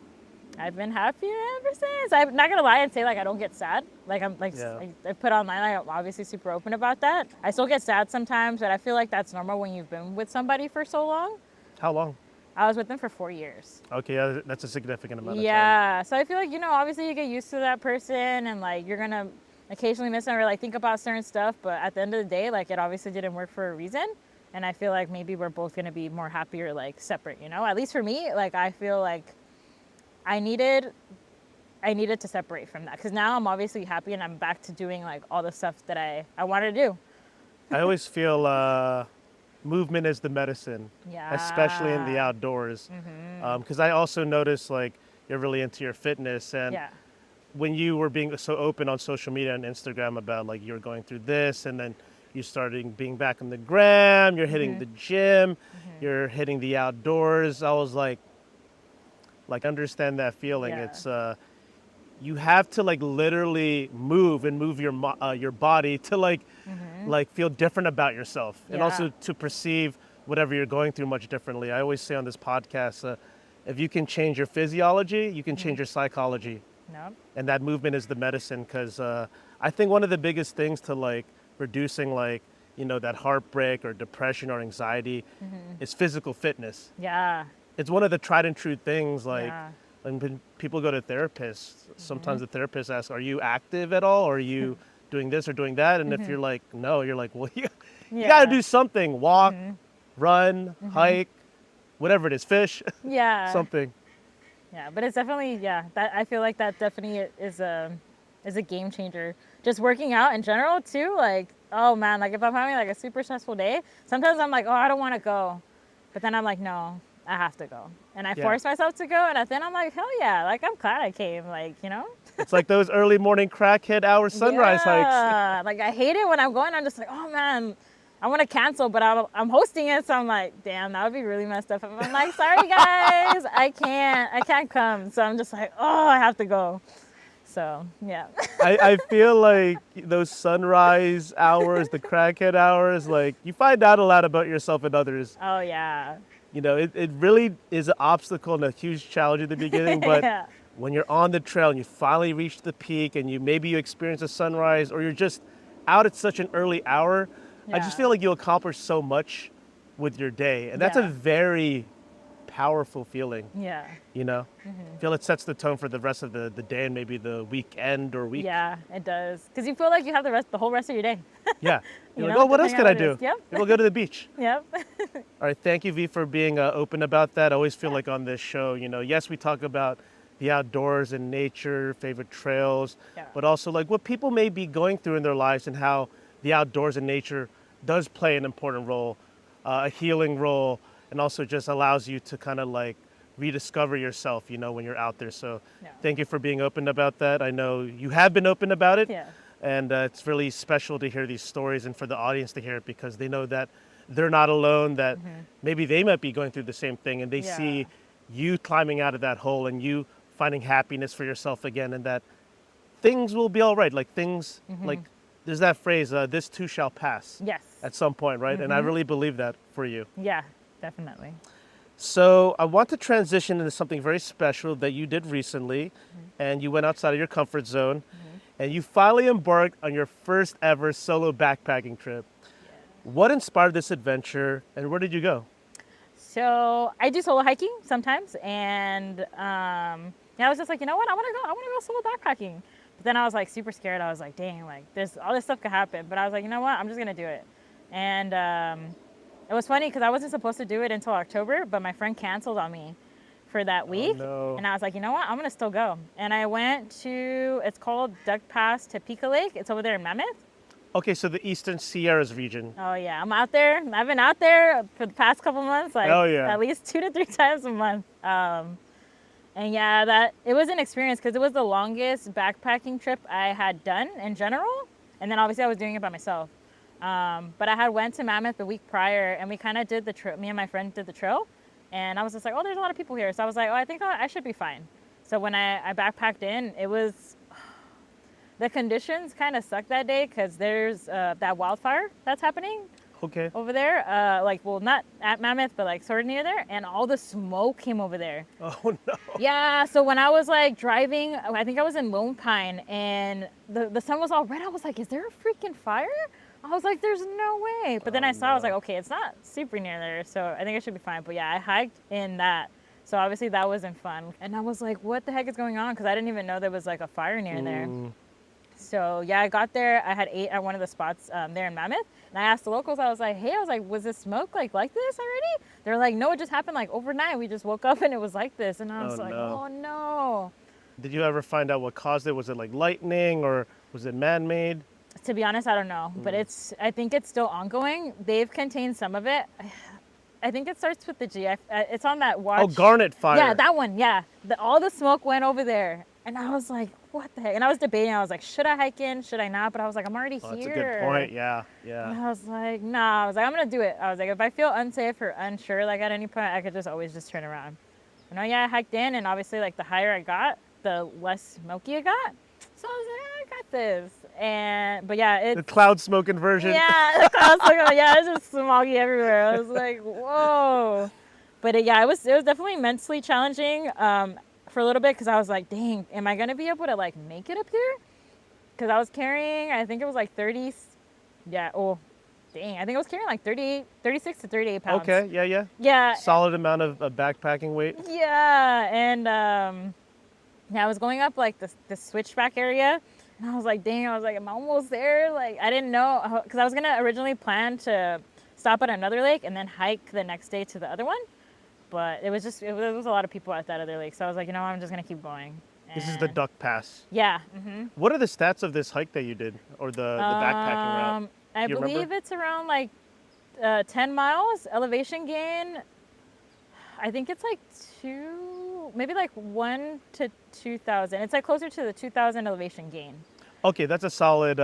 I've been happy ever since. I'm not gonna lie and say like I don't get sad. Like I'm like Yeah. I put online, I'm obviously super open about that. I still get sad sometimes, but I feel like that's normal when you've been with somebody for so long. How long? I was with them for 4 years. Okay, yeah, that's a significant amount of time. Yeah, so I feel like, obviously you get used to that person, and like you're gonna occasionally miss them or like think about certain stuff, but at the end of the day, like it obviously didn't work for a reason. And I feel like maybe we're both gonna be more happier like separate. At least for me, like I feel like I needed I needed to separate from that, because now I'm obviously happy and I'm back to doing like all the stuff that I wanted to do. I always feel movement is the medicine, especially in the Yeah. outdoors. Because I also notice like you're really into your fitness, and Yeah. when you were being so open on social media and Instagram about like you're going through this, and then you started being back on the gram, you're hitting the gym, you're hitting the outdoors. I was like understand that feeling. Yeah. It's you have to like literally move and move your body to like feel different about yourself, and Yeah. also to perceive whatever you're going through much differently. I always say on this podcast, if you can change your physiology, you can change your psychology, No. and that movement is the medicine. Because I think one of the biggest things to like reducing like that heartbreak or depression or anxiety is physical fitness. Yeah. It's one of the tried and true things. Like Yeah. when people go to therapists, sometimes the therapist asks, "Are you active at all? Or are you doing this or doing that?" And if you're like, "No," you're like, "Well, you got to Yeah. do something. Walk, run, hike, whatever it is, fish, Yeah. something." Yeah, but it's definitely, yeah, that I feel like that definitely is a game changer. Just working out in general too, like, oh man, like if I'm having like a super stressful day, sometimes I'm like, oh, I don't want to go. But then I'm like, no, I have to go. And I Yeah. force myself to go, and then I'm like, hell yeah, like I'm glad I came, like, you know? It's like those early morning crackhead hour sunrise hikes. Yeah, like I hate it when I'm going, I'm just like, oh man, I want to cancel, but I'm hosting it, so I'm like, damn, that would be really messed up. I'm like, sorry guys, I can't come. So I'm just like, oh, I have to go. So yeah. I feel like those sunrise hours, the crackhead hours, like you find out a lot about yourself and others. Oh yeah. It really is an obstacle and a huge challenge at the beginning, but Yeah. when you're on the trail and you finally reach the peak and maybe you experience a sunrise or you're just out at such an early hour, I just Yeah. feel like you accomplish so much with your day. And that's a Yeah. very powerful feeling, Yeah. I feel it sets the tone for the rest of the day and maybe the weekend or week. Yeah, it does. Because you feel like you have the whole rest of your day. Yeah. You're You like, know, oh, what else depending can on I what it do? is. Yep. Maybe we'll go to the beach. Yep. All right. Thank you, V, for being open about that. I always feel like on this show, yes, we talk about the outdoors and nature, favorite trails, Yeah. but also like what people may be going through in their lives and how the outdoors and nature does play an important role, a healing role, and also just allows you to kind of like rediscover yourself, when you're out there. So Yeah. thank you for being open about that. I know you have been open about it. Yeah. And it's really special to hear these stories and for the audience to hear it because they know that they're not alone, that maybe they might be going through the same thing and they Yeah. see you climbing out of that hole and you finding happiness for yourself again and that things will be all right. Like things, like there's that phrase, this too shall pass Yes. at some point, right? And I really believe that for you. Yeah, definitely. So I want to transition into something very special that you did recently and you went outside of your comfort zone and you finally embarked on your first ever solo backpacking trip. What inspired this adventure and where did you go? So I do solo hiking sometimes, and yeah, I was just like, you know what, I want to go solo backpacking. But then I was like super scared. I was like, dang, like this, all this stuff could happen. But I was like, you know what, I'm just gonna do it. And it was funny because I wasn't supposed to do it until October, but my friend canceled on me for that week. no. And I was like, you know what, I'm gonna still go. And I went to, it's called Duck Pass Topeka Lake. It's over there in Mammoth. Okay, so the Eastern Sierras region. Oh yeah, I'm out there. I've been out there for the past couple months, like Hell yeah. at least 2 to 3 times a month. And yeah, that it was an experience because it was the longest backpacking trip I had done in general. And then obviously I was doing it by myself. But I had went to Mammoth the week prior, and we kind of did the trail. Me and my friend did the trail, and I was just like, oh, there's a lot of people here. So I was like, oh, I think I should be fine. So when I backpacked in, it was. The conditions kind of sucked that day because there's that wildfire that's happening Okay. over there. Like, well, not at Mammoth, but like sort of near there. And all the smoke came over there. Oh no. Yeah, so when I was like driving, I think I was in Lone Pine and the sun was all red. I was like, is there a freaking fire? I was like, there's no way. But then I saw, I was like, okay, it's not super near there. So I think I should be fine. But yeah, I hiked in that. So obviously that wasn't fun. And I was like, what the heck is going on? Because I didn't even know there was like a fire near there. So yeah, I got there. I had ate at one of the spots there in Mammoth, and I asked the locals. I was like, "Hey, was this smoke like this already?" They're like, "No, it just happened like overnight. We just woke up and it was like this." And I was like, no. "Oh no!" Did you ever find out what caused it? Was it like lightning or was it man-made? To be honest, I don't know, but I think it's still ongoing. They've contained some of it. I think it starts with the G. It's on that watch. Oh, Garnet fire. Yeah, that one. Yeah, all the smoke went over there, and I was like, what the heck? And I was debating. I was like, should I hike in? Should I not? But I was like, I'm already here. That's a good point. Yeah, And yeah. I was like, nah. I was like, I'm gonna do it. I was like, if I feel unsafe or unsure, like at any point, I could always just turn around. You know, yeah, I hiked in, and obviously, like the higher I got, the less smoky it got. So I was like, I got this. But yeah, The cloud smoke inversion. yeah, the clouds looking, yeah, it's just smoggy everywhere. I was like, whoa. But yeah, it was definitely mentally challenging for a little bit because I was like, dang, am I gonna be able to like make it up here? Because I was carrying, I think it was like 30, yeah, dang, I think I was carrying like 36 to 38 pounds. Okay, yeah. Yeah. Solid amount of backpacking weight. Yeah, and yeah, I was going up like the switchback area, and I was like, dang, I was like, I'm almost there. Like, I didn't know, because I was gonna originally plan to stop at another lake and then hike the next day to the other one, but it was a lot of people at that other lake, so I was like, you know what, I'm just gonna keep going. This is the And Duck Pass. yeah. What are the stats of this hike that you did, or the backpacking route? I Do you believe remember? it's around like 10 miles elevation gain. I think it's like maybe like 1 to 2,000. It's like closer to the 2,000 elevation gain. Okay, that's a solid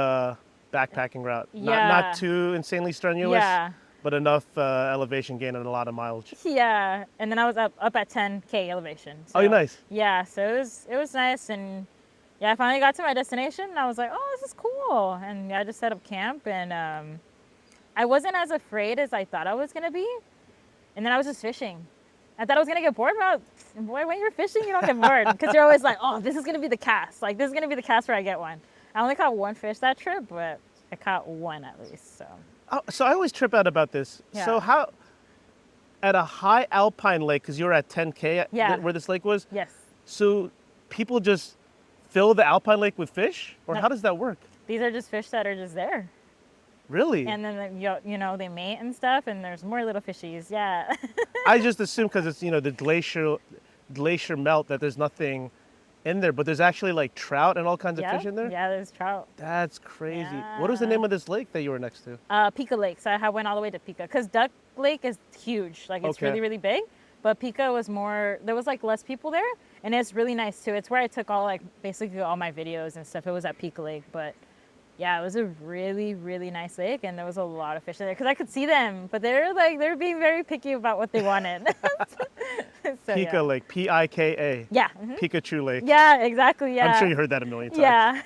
backpacking route. Yeah. Not too insanely strenuous, Yeah. but enough elevation gain and a lot of mileage. Yeah, and then I was up at 10K elevation. So, Oh, you're nice. Yeah, so it was nice, and yeah, I finally got to my destination, and I was like, oh, this is cool, and yeah, I just set up camp, and I wasn't as afraid as I thought I was gonna be, and then I was just fishing. I thought I was gonna get bored, but boy, when you're fishing, you don't get bored because you're always like, oh, this is gonna be the cast. Like, this is gonna be the cast where I get one. I only caught one fish that trip, but I caught one at least. So. Oh, so I always trip out about this. Yeah. So how, at a high alpine lake, because you were at 10K Yeah. where this lake was, Yes. so people just fill the alpine lake with fish? Or No. how does that work? These are just fish that are just there. Really? And then you know they mate and stuff, and there's more little fishies. Yeah. I just assume because it's, the glacier melt that there's nothing in there, but there's actually like trout and all kinds of Yeah. fish in there? Yeah, there's trout. That's crazy. What was the Yeah. name of this lake that you were next to? Pika Lake. So I went all the way to Pika because Duck Lake is huge. Like, it's Okay. really, really big. But Pika was more. There was like less people there, and it's really nice too. It's where I took basically all my videos and stuff. It was at Pika Lake, but yeah, it was a really, really nice lake, and there was a lot of fish in there because I could see them, but they're being very picky about what they wanted. So, Pika yeah. Lake, Pika, Yeah. Pikachu Lake. Yeah, exactly. Yeah. I'm sure you heard that a million times. Yeah.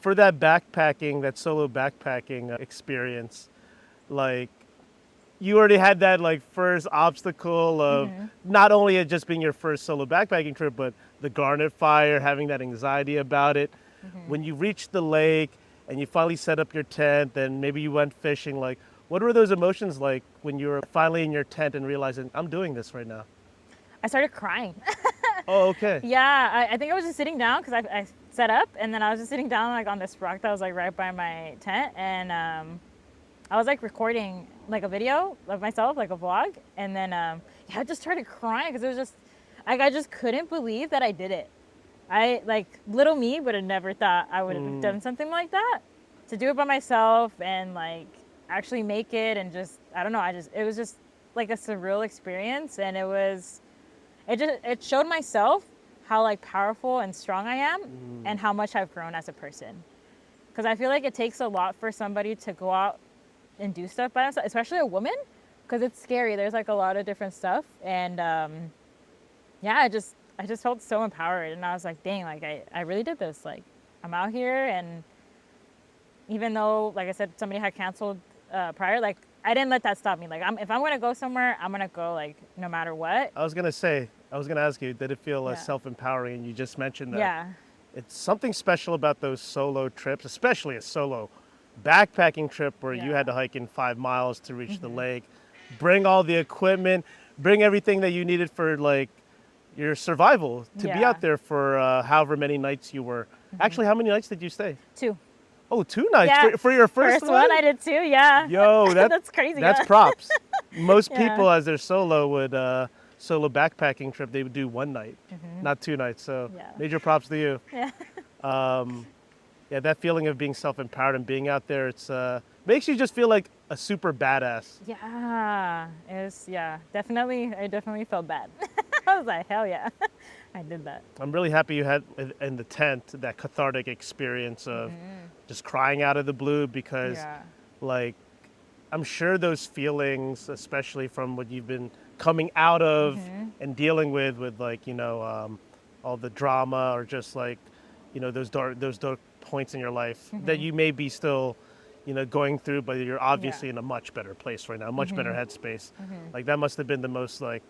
For that that solo backpacking experience, like, you already had that like first obstacle of not only it just being your first solo backpacking trip, but the garnet fire, having that anxiety about it. When you reached the lake and you finally set up your tent, then maybe you went fishing, like, what were those emotions like when you were finally in your tent and realizing, I'm doing this right now? I started crying. Oh, okay. Yeah, I think I was just sitting down because I set up, and then I was just sitting down like on this rock that was like right by my tent, and I was like recording like a video of myself, like a vlog, and then yeah, I just started crying because it was just like I just couldn't believe that I did it. Little me would have never thought I would have done something like that. To do it by myself and like actually make it, and just I don't know, it was just like a surreal experience, and it showed myself how like powerful and strong I am and how much I've grown as a person. Because I feel like it takes a lot for somebody to go out and do stuff by themselves, especially a woman, because it's scary. There's like a lot of different stuff, and yeah, I just felt so empowered, and I was like, dang, like I really did this. Like, I'm out here, and even though, like I said, somebody had canceled prior, like I didn't let that stop me. Like, if I'm gonna go somewhere, I'm gonna go, like, no matter what. I was gonna ask you, did it feel Yeah. self-empowering? And you just mentioned that. Yeah. It's something special about those solo trips, especially a solo backpacking trip where you Yeah. had to hike in 5 miles to reach the lake, bring all the equipment, bring everything that you needed for like your survival to be Yeah. out there for however many nights you were. Actually, how many nights did you stay? 2. Oh, 2 nights Yeah. for your first one I did 2. Yeah. Yo, That's crazy. That's yeah. props. Most Yeah. people, as their solo solo backpacking trip, they would do 1 night, not 2 nights. So Yeah. major props to you. Yeah. Yeah, that feeling of being self-empowered and being out there, it's makes you just feel like a super badass. Yeah. Definitely. I definitely felt bad. I was like, hell yeah, I did that. I'm really happy you had in the tent that cathartic experience of just crying out of the blue because, Yeah. like, I'm sure those feelings, especially from what you've been coming out of and dealing with like, all the drama or just like, those dark points in your life that you may be still, going through, but you're obviously in a much better place right now, much better headspace. Like, that must have been the most like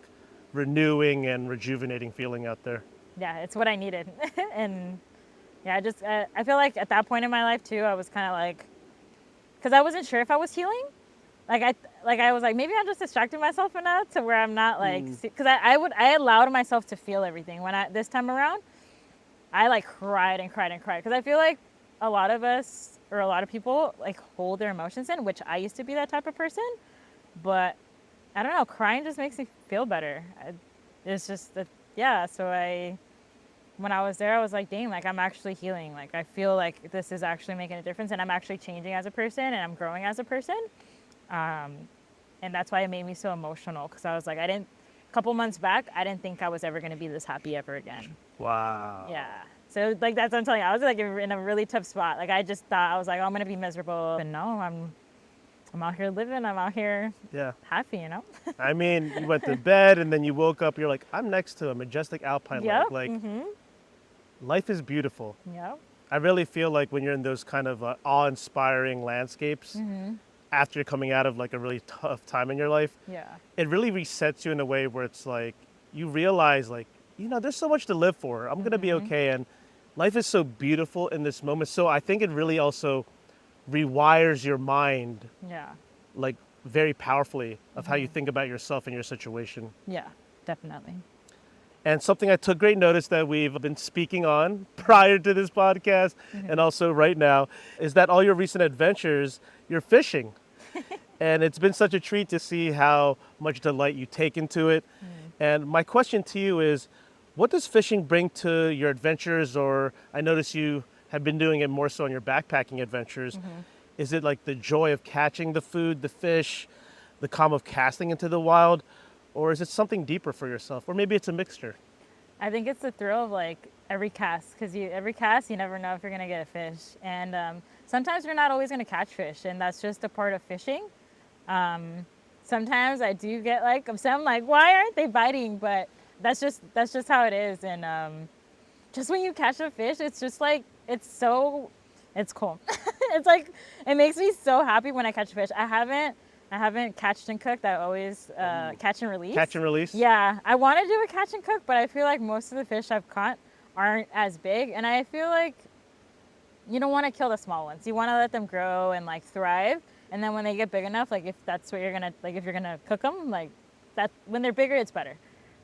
renewing and rejuvenating feeling out there. Yeah, it's what I needed. And yeah, I feel like at that point in my life too, I was kind because I wasn't sure if I was healing. I was like, maybe I'm just distracting myself enough to where I'm not like, because I allowed myself to feel everything. This time around, I like cried and cried and cried, because I feel like a lot of us, or a lot of people, like hold their emotions in, which I used to be that type of person. But I don't know, crying just makes me feel better. It's just that, yeah. So when I was there, I was like, dang, like I'm actually healing. Like I feel like this is actually making a difference, and I'm actually changing as a person, and I'm growing as a person. And that's why it made me so emotional, because I was like, a couple months back, I didn't think I was ever going to be this happy ever again. Wow. Yeah. So like, that's what I'm telling you. I was like in a really tough spot. Like I just thought, I was like, oh, I'm going to be miserable. And no, I'm out here living. I'm out here happy, you know? I mean, you went to bed and then you woke up, you're like, I'm next to a majestic alpine lake. Like, life is beautiful. Yep. I really feel like when you're in those kind of awe-inspiring landscapes, after you're coming out of like a really tough time in your life, it really resets you in a way where it's like, you realize like, you know, there's so much to live for. I'm going to be okay. And life is so beautiful in this moment. So I think it really also rewires your mind, like very powerfully, of how you think about yourself and your situation. Yeah, definitely. And something I took great notice that we've been speaking on prior to this podcast and also right now is that all your recent adventures, you're fishing. And it's been such a treat to see how much delight you take into it. And my question to you is, what does fishing bring to your adventures? Or I notice you have been doing it more so on your backpacking adventures. Is it like the joy of catching the food, the fish, the calm of casting into the wild? Or is it something deeper for yourself? Or maybe it's a mixture? I think it's the thrill of like every cast, because every cast, you never know if you're going to get a fish. And sometimes you're not always going to catch fish, and that's just a part of fishing. Sometimes I do get like upset. I'm like, why aren't they biting? But that's just how it is. And just when you catch a fish, it's just like, it's cool. It's like, it makes me so happy when I catch a fish. I haven't catched and cooked. I always catch and release. Catch and release? Yeah. I want to do a catch and cook, but I feel like most of the fish I've caught aren't as big. And I feel like you don't want to kill the small ones. You want to let them grow and like thrive. And then when they get big enough, like if that's what you're going to, like if you're going to cook them, like that, when they're bigger, it's better.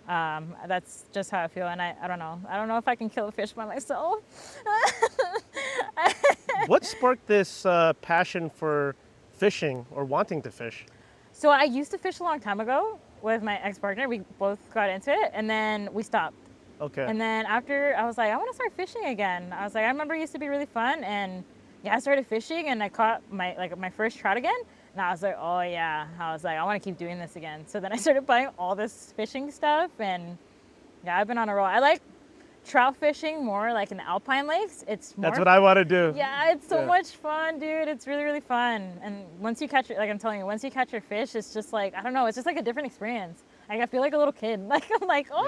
That's just how I feel. And I don't know. I don't know if I can kill a fish by myself. What sparked this passion for fishing or wanting to fish? So I used to fish a long time ago with my ex-partner. We both got into it, and then we stopped. Okay. And then after, I was like, I want to start fishing again. I was like, I remember it used to be really fun, and yeah, I started fishing, and I caught my first trout again. And I was like, oh yeah. I was like, I want to keep doing this again. So then I started buying all this fishing stuff, and yeah, I've been on a roll. I like trout fishing more like in the alpine lakes. It's more. That's what I want to do. Yeah, it's so much fun, dude. It's really, really fun. And once you catch it, like I'm telling you, once you catch your fish, it's just like, I don't know, it's just like a different experience. Like I feel like a little kid. Like I'm like, oh,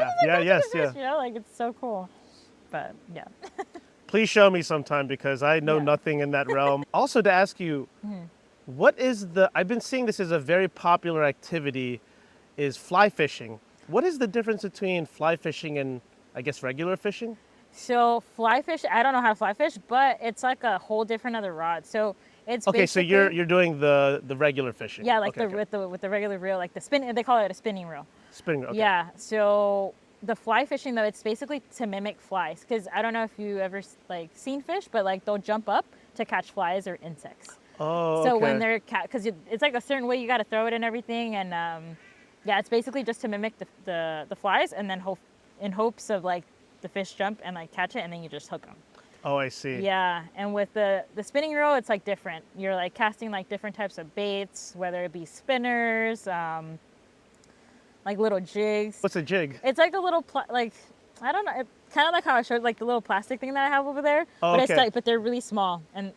fish, you know, like it's so cool. But yeah. Please show me sometime, because I know nothing in that realm. Also to ask you, what is I've been seeing this as a very popular activity, is fly fishing. What is the difference between fly fishing and, I guess, regular fishing? So fly fish, I don't know how to fly fish, but it's like a whole different other rod. So it's okay. So you're doing the regular fishing. Yeah, like with the regular reel, like the spin. They call it a spinning reel. Spinning reel. Okay. Yeah. So the fly fishing though, it's basically to mimic flies, because I don't know if you ever like seen fish, but like they'll jump up to catch flies or insects. Oh. So okay. when they're because it's like a certain way you got to throw it and everything, and yeah, it's basically just to mimic the flies, and then in hopes of like the fish jump and like catch it, and then you just hook them. Oh, I see. Yeah, and with the spinning reel, it's like different. You're like casting like different types of baits, whether it be spinners, like little jigs. What's a jig? It's like a little like, I don't know, kind of like how I showed like the little plastic thing that I have over there. Oh, but okay. it's like, but they're really small, and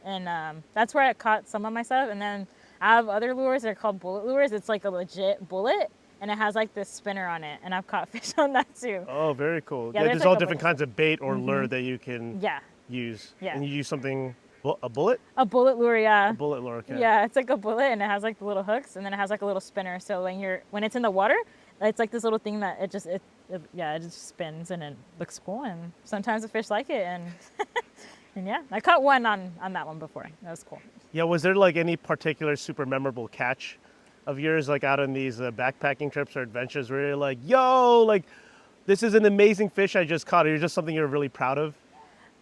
that's where I caught some of my stuff. And then I have other lures that are called bullet lures. It's like a legit bullet, and it has like this spinner on it, and I've caught fish on that too. Oh, very cool. Yeah, there's like all a different bunch. kinds of bait or lure that you can use. Yeah. And you use something, a bullet? A bullet lure, yeah. A bullet lure, okay. Yeah, it's like a bullet, and it has like the little hooks, and then it has like a little spinner. So when it's in the water, it's like this little thing that it just spins, and it looks cool, and sometimes the fish like it, and and yeah, I caught one on that one before. That was cool. Yeah, was there like any particular super memorable catch of yours, like out on these backpacking trips or adventures where you're like, yo, like this is an amazing fish I just caught, or you're just something you're really proud of?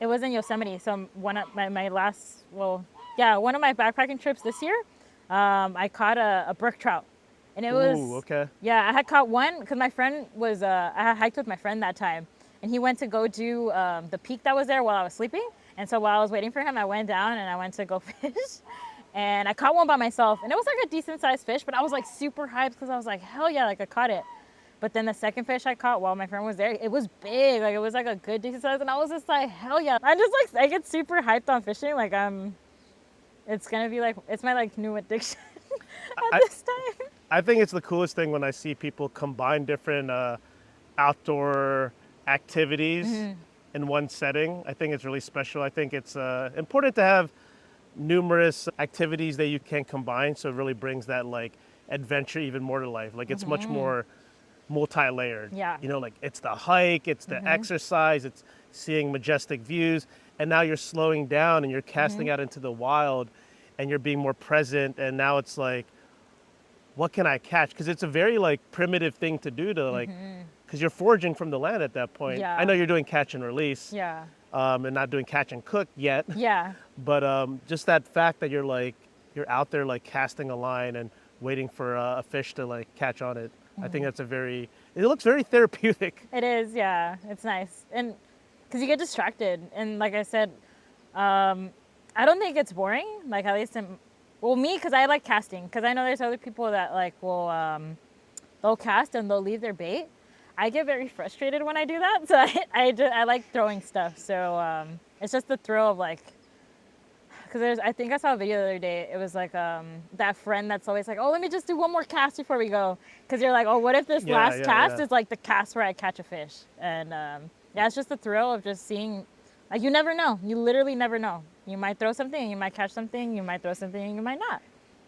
It was in Yosemite. So one of my last, well, yeah, one of my backpacking trips this year, I caught a brook trout, and it Ooh, was, okay. yeah, I had caught one because my friend was, I had hiked with my friend that time, and he went to go do the peak that was there while I was sleeping, and so while I was waiting for him, I went down and I went to go fish, and I caught one by myself, and it was like a decent sized fish, but I was like super hyped because I was like, hell yeah, like I caught it. But then the second fish I caught while my friend was there, it was big. Like it was like a good decent size, and I was just like, hell yeah! I just like I get super hyped on fishing. Like it's gonna be like it's my like new addiction at I, this time. I think it's the coolest thing when I see people combine different outdoor activities in one setting. I think it's really special. I think it's important to have numerous activities that you can combine, so it really brings that like adventure even more to life. Like it's much more multi-layered. Yeah. You know, like it's the hike, it's the exercise, it's seeing majestic views, and now you're slowing down and you're casting out into the wild and you're being more present, and now it's like, what can I catch? Because it's a very like primitive thing to do to like, because you're foraging from the land at that point. Yeah. I know you're doing catch and release, Yeah. and not doing catch and cook yet, Yeah. but just that fact that you're out there like casting a line and waiting for a fish to like catch on it. I think that's it looks very therapeutic. It is. Yeah. It's nice, and because you get distracted, and like I said, I don't think it's boring. Like at least well, me, because I like casting. Because I know there's other people that like will they'll cast and they'll leave their bait. I get very frustrated when I do that, so I like throwing stuff. So it's just the thrill of like, because I think I saw a video the other day. It was like that friend that's always like, oh, let me just do one more cast before we go. Because you're like, oh, what if this last cast is like the cast where I catch a fish? And yeah, it's just the thrill of just seeing. Like you never know. You literally never know. You might throw something and you might catch something. You might throw something and you might not.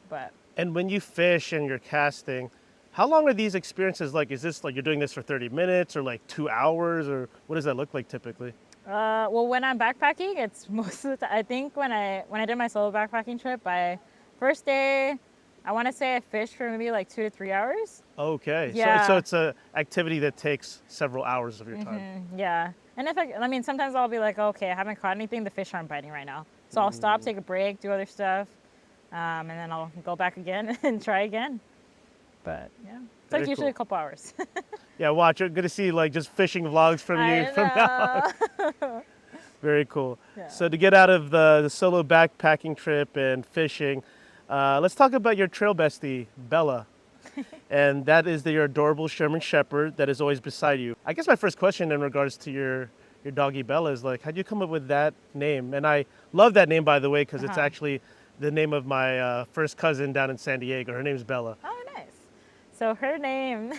But And when you fish and you're casting, how long are these experiences like? Is this like you're doing this for 30 minutes or like 2 hours, or what does that look like typically? well, when I'm backpacking, it's most of the time. I think when I did my solo backpacking trip, first day, I want to say I fished for maybe like 2 to 3 hours. Okay. Yeah. So it's a activity that takes several hours of your time. Yeah. And if I mean, sometimes I'll be like, okay, I haven't caught anything. The fish aren't biting right now. So I'll stop, take a break, do other stuff, and then I'll go back again and try again. But yeah, it's like Very usually a cool. couple hours. Yeah, watch. You're gonna see like just fishing vlogs from you I from now on. know. Very cool. Yeah. So to get out of the solo backpacking trip and fishing, let's talk about your trail bestie, Bella. And that is your adorable Sherman Shepherd that is always beside you. I guess my first question in regards to your doggy Bella is like, how'd you come up with that name? And I love that name, by the way, because it's actually the name of my first cousin down in San Diego. Her name's Bella. Oh, nice. So her name,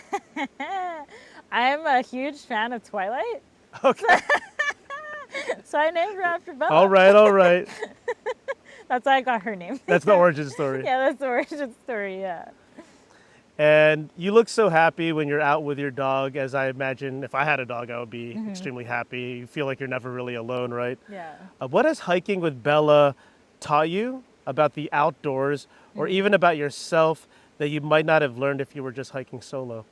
I'm a huge fan of Twilight. Okay. So I named her after Bella. All right, all right. That's how I got her name. That's the origin story. Yeah, that's the origin story, yeah. And you look so happy when you're out with your dog, as I imagine if I had a dog, I would be extremely happy. You feel like you're never really alone, right? Yeah. What has hiking with Bella taught you about the outdoors or even about yourself that you might not have learned if you were just hiking solo?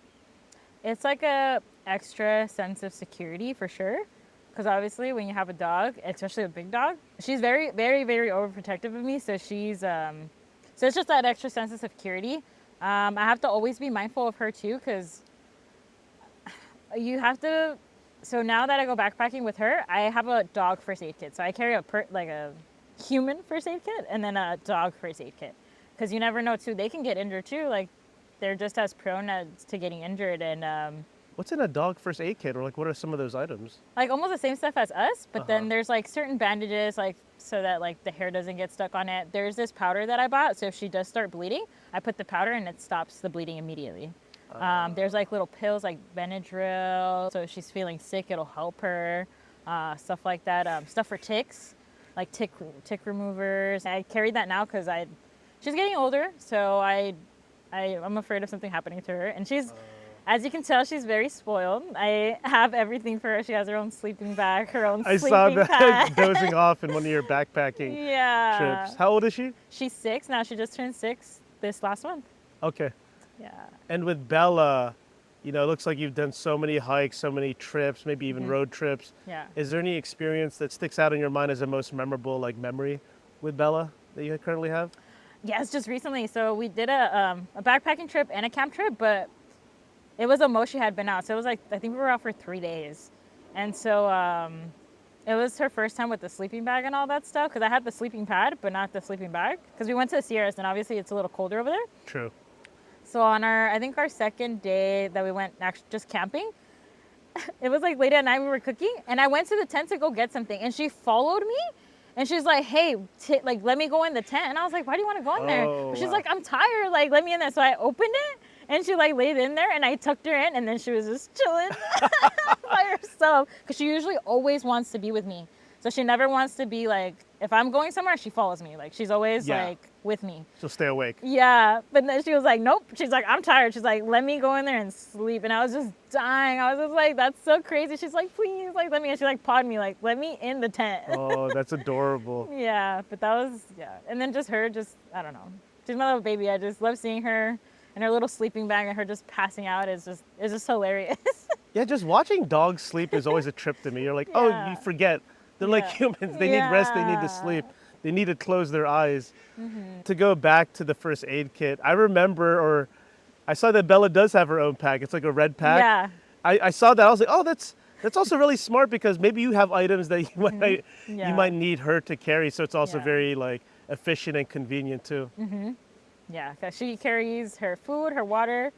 It's like a extra sense of security for sure. Because obviously when you have a dog, especially a big dog, she's very, very, very overprotective of me. So she's, so it's just that extra sense of security. I have to always be mindful of her too, because you have to. So now that I go backpacking with her, I have a dog first aid kit. So I carry like a human first aid kit and then a dog first aid kit, because you never know too. They can get injured too. Like they're just as prone to getting injured. And What's in a dog first aid kit, or like what are some of those items? like almost the same stuff as us, but then there's like certain bandages, like so that like the hair doesn't get stuck on it. There's this powder that I bought, so if she does start bleeding, I put the powder and it stops the bleeding immediately. There's like little pills like Benadryl, so if she's feeling sick, it'll help her. Stuff like that. Stuff for ticks, like tick removers. I carry that now because she's getting older, so I'm afraid of something happening to her, and As you can tell, she's very spoiled. I have everything for her. She has her own sleeping bag, her own I saw sleeping that pad. dozing off in one of your backpacking Yeah. trips. How old is she? She's 6 now. She just turned 6 this last month. Okay. Yeah. And with Bella, it looks like you've done so many hikes, so many trips, maybe even road trips. Yeah. Is there any experience that sticks out in your mind as the most memorable memory with Bella that you currently have? Yes, just recently. So we did a backpacking trip and a camp trip, but it was the most she had been out. So it was like, I think we were out for 3 days. And so it was her first time with the sleeping bag and all that stuff, because I had the sleeping pad, but not the sleeping bag, because we went to the Sierras, and obviously it's a little colder over there. True. So on I think our second day that we went actually just camping, it was like late at night, we were cooking, and I went to the tent to go get something, and she followed me, and she's like, hey, let me go in the tent. And I was like, why do you want to go in there? Oh, But she's wow. like, I'm tired, like, let me in there. So I opened it, and she like laid in there, and I tucked her in, and then she was just chilling by herself, because she usually always wants to be with me. So she never wants to be like, if I'm going somewhere, she follows me. Like, she's always like with me. She'll stay awake. Yeah, but then she was like, nope. She's like, I'm tired. She's like, let me go in there and sleep. And I was just dying. I was just like, that's so crazy. She's like, please, like, let me. And she like pawed me, like, let me in the tent. Oh, that's adorable. Yeah, but that was, yeah. And then just her, I don't know. She's my little baby. I just love seeing her and her little sleeping bag and her just passing out is just hilarious. Yeah, just watching dogs sleep is always a trip to me. You're like, oh, Yeah. you forget. They're like humans. They need rest. They need to sleep. They need to close their eyes. To go back to the first aid kit, I remember, I saw that Bella does have her own pack. It's like a red pack. Yeah. I saw that. I was like, oh, that's also really smart, because maybe you have items that you might need her to carry. So it's also Yeah. very like efficient and convenient too. Yeah, because she carries her food, her water,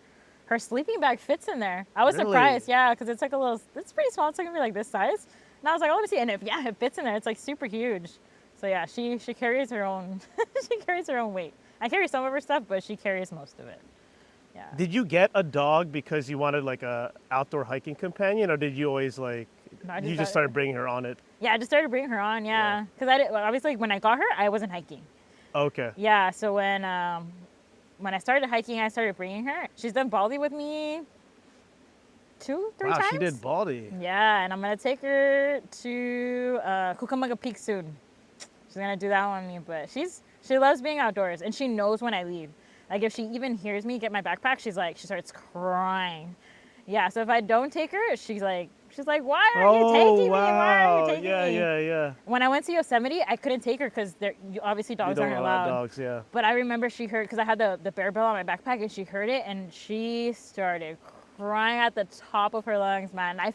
her sleeping bag fits in there. I was Really? surprised, yeah, because it's like it's pretty small. It's like gonna be like this size. And I was like, oh, let me see. And it fits in there. It's like super huge. So yeah, she carries her own, she carries her own weight. I carry some of her stuff, but she carries most of it. Yeah. Did you get a dog because you wanted like a outdoor hiking companion, or did you always like, No, I you just got- started bringing her on it? Yeah, I just started bringing her on, yeah. Because obviously when I got her, I wasn't hiking. Okay. Yeah, so when I started hiking, I started bringing her. She's done Baldy with me 2-3 Wow, times. she did Baldy. Yeah, and I'm gonna take her to Cucamonga Peak soon. She's gonna do that one with me, but she loves being outdoors, and she knows when I leave. Like if she even hears me get my backpack, she starts crying. Yeah, so if I don't take her, she's like, why are you taking me? Why are you taking me? Yeah. When I went to Yosemite, I couldn't take her because obviously You dogs don't aren't allow allowed. dogs, yeah. But I remember she heard, because I had the bear bell on my backpack, and she heard it, and she started crying at the top of her lungs, man. I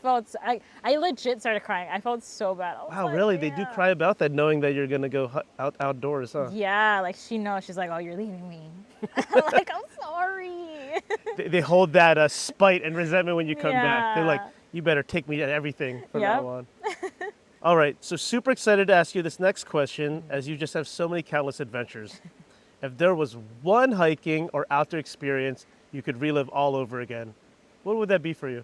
legit started crying. I felt so bad. I was Wow, like, really? They do "Yeah." cry about that, knowing that you're gonna go outdoors, huh? Yeah, like she knows. She's like, oh, you're leaving me. I'm like, I'm sorry. They hold that spite and resentment when you come back. They're like, Yeah. you better take me at everything from Yep. now on. All right, so super excited to ask you this next question, as you just have so many countless adventures. If there was one hiking or outdoor experience you could relive all over again, what would that be for you?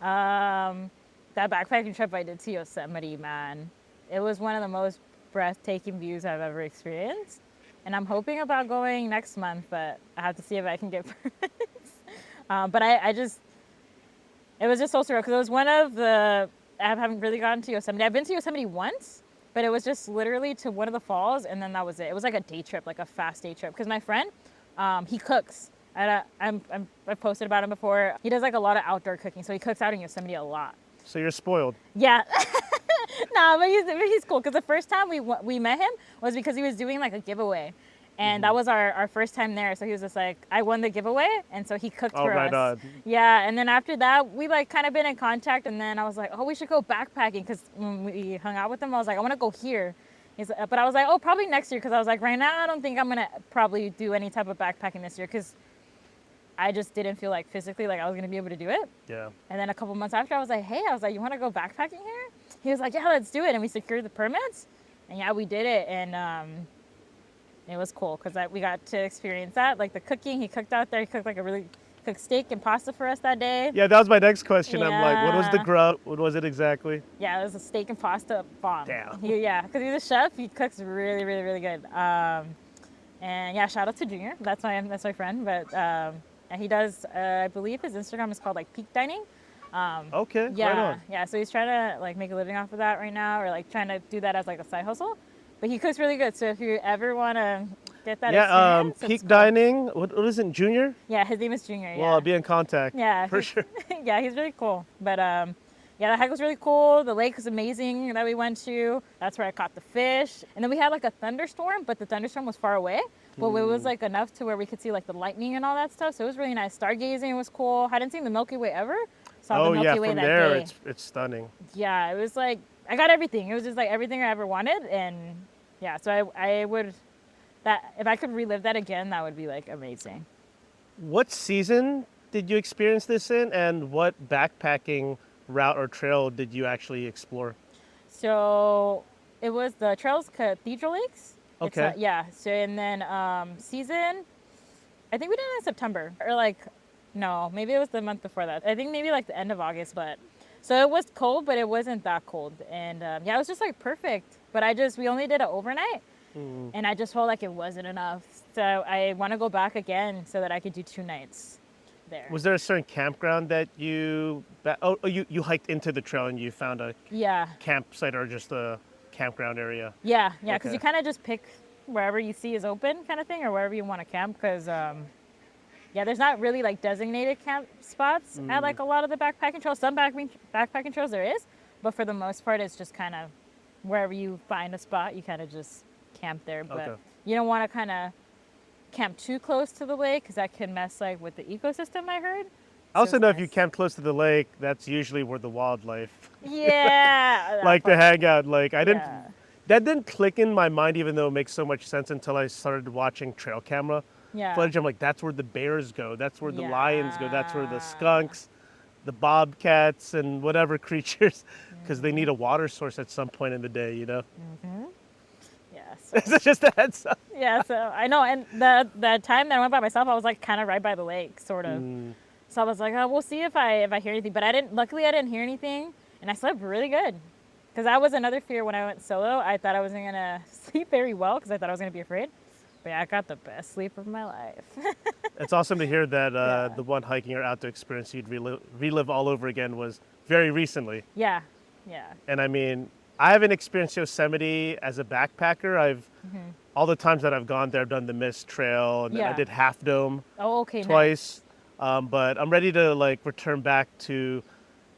That backpacking trip I did to Yosemite, man. It was one of the most breathtaking views I've ever experienced. And I'm hoping about going next month, but I have to see if I can get permits. But it was just so surreal, because it was one of I haven't really gotten to Yosemite. I've been to Yosemite once, but it was just literally to one of the falls, and then that was it. It was like a day trip, like a fast day trip. Because my friend, he cooks. I've posted about him before. He does like a lot of outdoor cooking, so he cooks out in Yosemite a lot. So you're spoiled. Yeah. No, but he's cool, because the first time we met him was because he was doing like a giveaway. And that was our first time there. So he was just like, I won the giveaway. And so he cooked for right us. on. Yeah. And then after that, we like kind of been in contact. And then I was like, oh, we should go backpacking. Because when we hung out with him, I was like, I want to go here. But I was like, oh, probably next year. Because I was like, right now, I don't think I'm going to probably do any type of backpacking this year. Because I just didn't feel like physically like I was going to be able to do it. Yeah. And then a couple months after, I was like, you want to go backpacking here? He was like, yeah, let's do it. And we secured the permits. And yeah, we did it. And it was cool because we got to experience that. Like the cooking, he cooked out there. He cooked like cooked steak and pasta for us that day. Yeah, that was my next question. I'm like, what was the Yeah. grub? What was it exactly? Yeah, it was a steak and pasta bomb. Damn. Yeah, because he's a chef. He cooks really, really, really good. And yeah, shout out to Junior. That's my friend. But And he does, I believe his Instagram is called like Peak Dining. Okay, Yeah, right on. yeah. So he's trying to like make a living off of that right now, or like trying to do that as like a side hustle. But he cooks really good. So if you ever want to get that Yeah, experience, it's Peak called. Dining. What is it, Junior? Yeah, his name is Junior. Well, I'll Yeah, be in contact yeah. for sure. Yeah, he's really cool. But yeah, the hike was really cool. The lake was amazing that we went to. That's where I caught the fish. And then we had like a thunderstorm, but the thunderstorm was far away. But it was like enough to where we could see like the lightning and all that stuff. So it was really nice. Stargazing was cool. Hadn't seen the Milky Way ever. Saw the Oh yeah, Milky Way from that there day. it's stunning. Yeah, it was like I got everything. It was just like everything I ever wanted, and yeah. So I would that if I could relive that again, that would be like amazing. What season did you experience this in, and what backpacking route or trail did you actually explore? So it was the Trails Cathedral Lakes. Okay. Yeah. So and then season, I think we did it in September or like, no, maybe it was the month before that. I think maybe like the end of August, but so it was cold, but it wasn't that cold, and yeah, it was just like perfect. But we only did it overnight, and I just felt like it wasn't enough. So I want to go back again so that I could do 2 nights there. Was there a certain campground that you hiked into the trail and you found a Yeah. campsite or just a campground area? Yeah, yeah, because Okay. you kind of just pick wherever you see is open, kind of thing, or wherever you want to camp. Because yeah, there's not really like designated camp spots at like a lot of the backpacking trails. Some backpacking trails there is, but for the most part, it's just kind of wherever you find a spot, you kind of just camp there. But Okay. you don't want to kind of camp too close to the lake because that can mess like with the ecosystem. I heard. I So also it's know if you nice. camp close to the lake, that's usually where the wildlife Yeah. that like to part. hang out. Like Yeah. that didn't click in my mind, even though it makes so much sense until I started watching trail camera Yeah. footage. I'm like, that's where the bears go. That's where the lions go. That's where the Yeah. skunks, the bobcats, and whatever creatures, because they need a water source at some point in the day. You know, Yeah. So. it's just a heads up. Yeah, so I know, and the time that I went by myself, I was like kind of right by the lake, sort of. So I was like, oh, we'll see if I hear anything. But I didn't. Luckily, I didn't hear anything, and I slept really good. Because that was another fear when I went solo. I thought I wasn't gonna sleep very well because I thought I was gonna be afraid. But yeah, I got the best sleep of my life. It's awesome to hear that Yeah. the one hiking or outdoor experience you'd relive all over again was very recently. Yeah, yeah, And I mean, I haven't experienced Yosemite as a backpacker. All the times that I've gone there, I've done the Mist Trail, and then I Yeah. did Half Dome Oh, okay, nice. twice. But I'm ready to like return back to,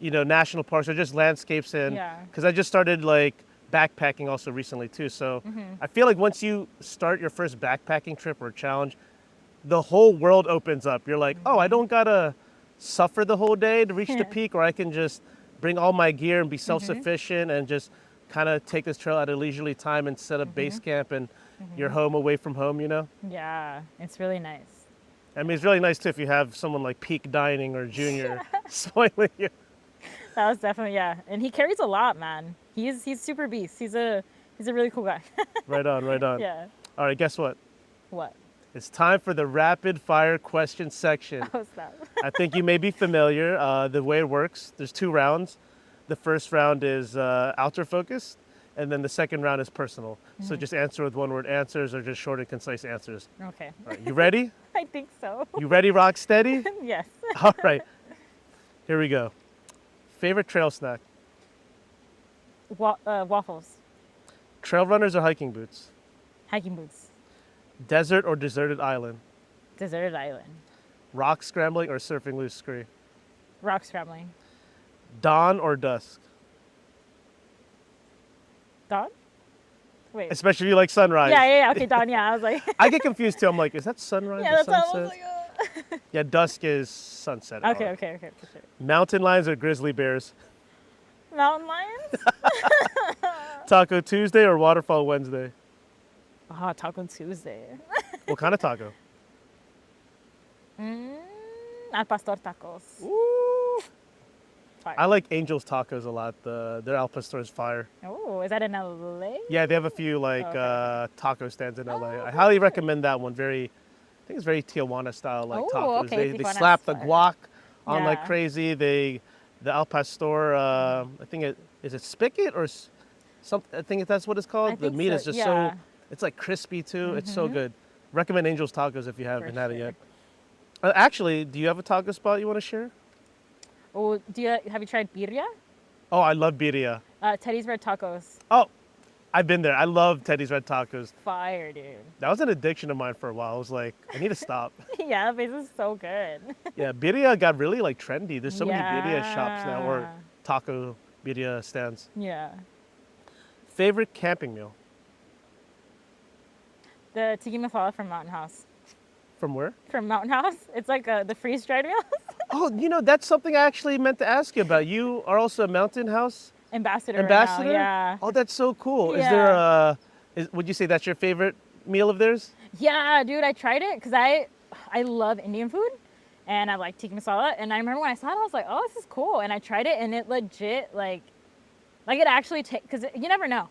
national parks or just landscapes, and Yeah. because I just started like backpacking also recently too. So I feel like once you start your first backpacking trip or challenge, the whole world opens up. You're like, oh, I don't gotta suffer the whole day to reach the peak, or I can just bring all my gear and be self-sufficient and just kind of take this trail at a leisurely time and set up base camp and you're home away from home, Yeah, it's really nice. I mean, it's really nice too if you have someone like Peak Dining or Junior spoiling you. That was definitely, yeah. And he carries a lot, man. He's super beast. He's a really cool guy. Right on, right on. Yeah. All right, guess what? What? It's time for the rapid fire question section. Oh, snap. I think you may be familiar. The way it works, there's 2 rounds. The first round is outer focused, and then the second round is personal. So just answer with one-word answers or just short and concise answers. Okay. All right, you ready? I think so. You ready, rock steady? Yes. All right, here we go. Favorite trail snack? Waffles. Trail runners or hiking boots? Hiking boots. Desert or deserted island? Deserted island. Rock scrambling or surfing loose scree? Rock scrambling. Dawn or dusk? Dawn? Wait. Especially if you like sunrise. Yeah. Okay, dawn. Yeah, I was like. I get confused too. I'm like, is that sunrise Yeah, or that's what I sunset? was like. Yeah, dusk is sunset. Okay, hour. okay, for sure. Mountain lions or grizzly bears? Mountain lions? Taco Tuesday or waterfall Wednesday? Oh, Taco Tuesday. What kind of taco? Al pastor tacos. Ooh. Fire. I like Angel's Tacos a lot. Their Al Pastor is fire. Oh, is that in LA? Yeah, they have a few like Okay. taco stands in LA. Oh, I highly good. recommend that one. I think it's very Tijuana style like Oh, tacos. okay, They Tijuana's slap the fire. guac on like Yeah. crazy. The Al Pastor, I think is it spigot or something. I think that's what it's called. I The think meat so, is just yeah. so it's like crispy too. It's so good. Recommend Angel's Tacos if you haven't had it sure. yet. Actually, do you have a taco spot you want to share? Oh, have you tried birria? Oh, I love birria. Teddy's Red Tacos. Oh, I've been there. I love Teddy's Red Tacos. Fire, dude. That was an addiction of mine for a while. I was like, I need to stop. Yeah, that place is so good. Yeah, birria got really like trendy. There's so many birria shops now or Yeah. taco birria stands. Yeah. Favorite camping meal? The tiki masala from Mountain House. From where? From Mountain House. It's like the freeze dried meals. Oh, that's something I actually meant to ask you about. You are also a Mountain House Ambassador. ambassador? Right now, yeah. Oh, that's so cool. Is Yeah. there a, would you say that's your favorite meal of theirs? Yeah, dude, I tried it because I love Indian food and I like tikka masala. And I remember when I saw it, I was like, oh, this is cool. And I tried it and it legit, like it actually tastes, because you never know,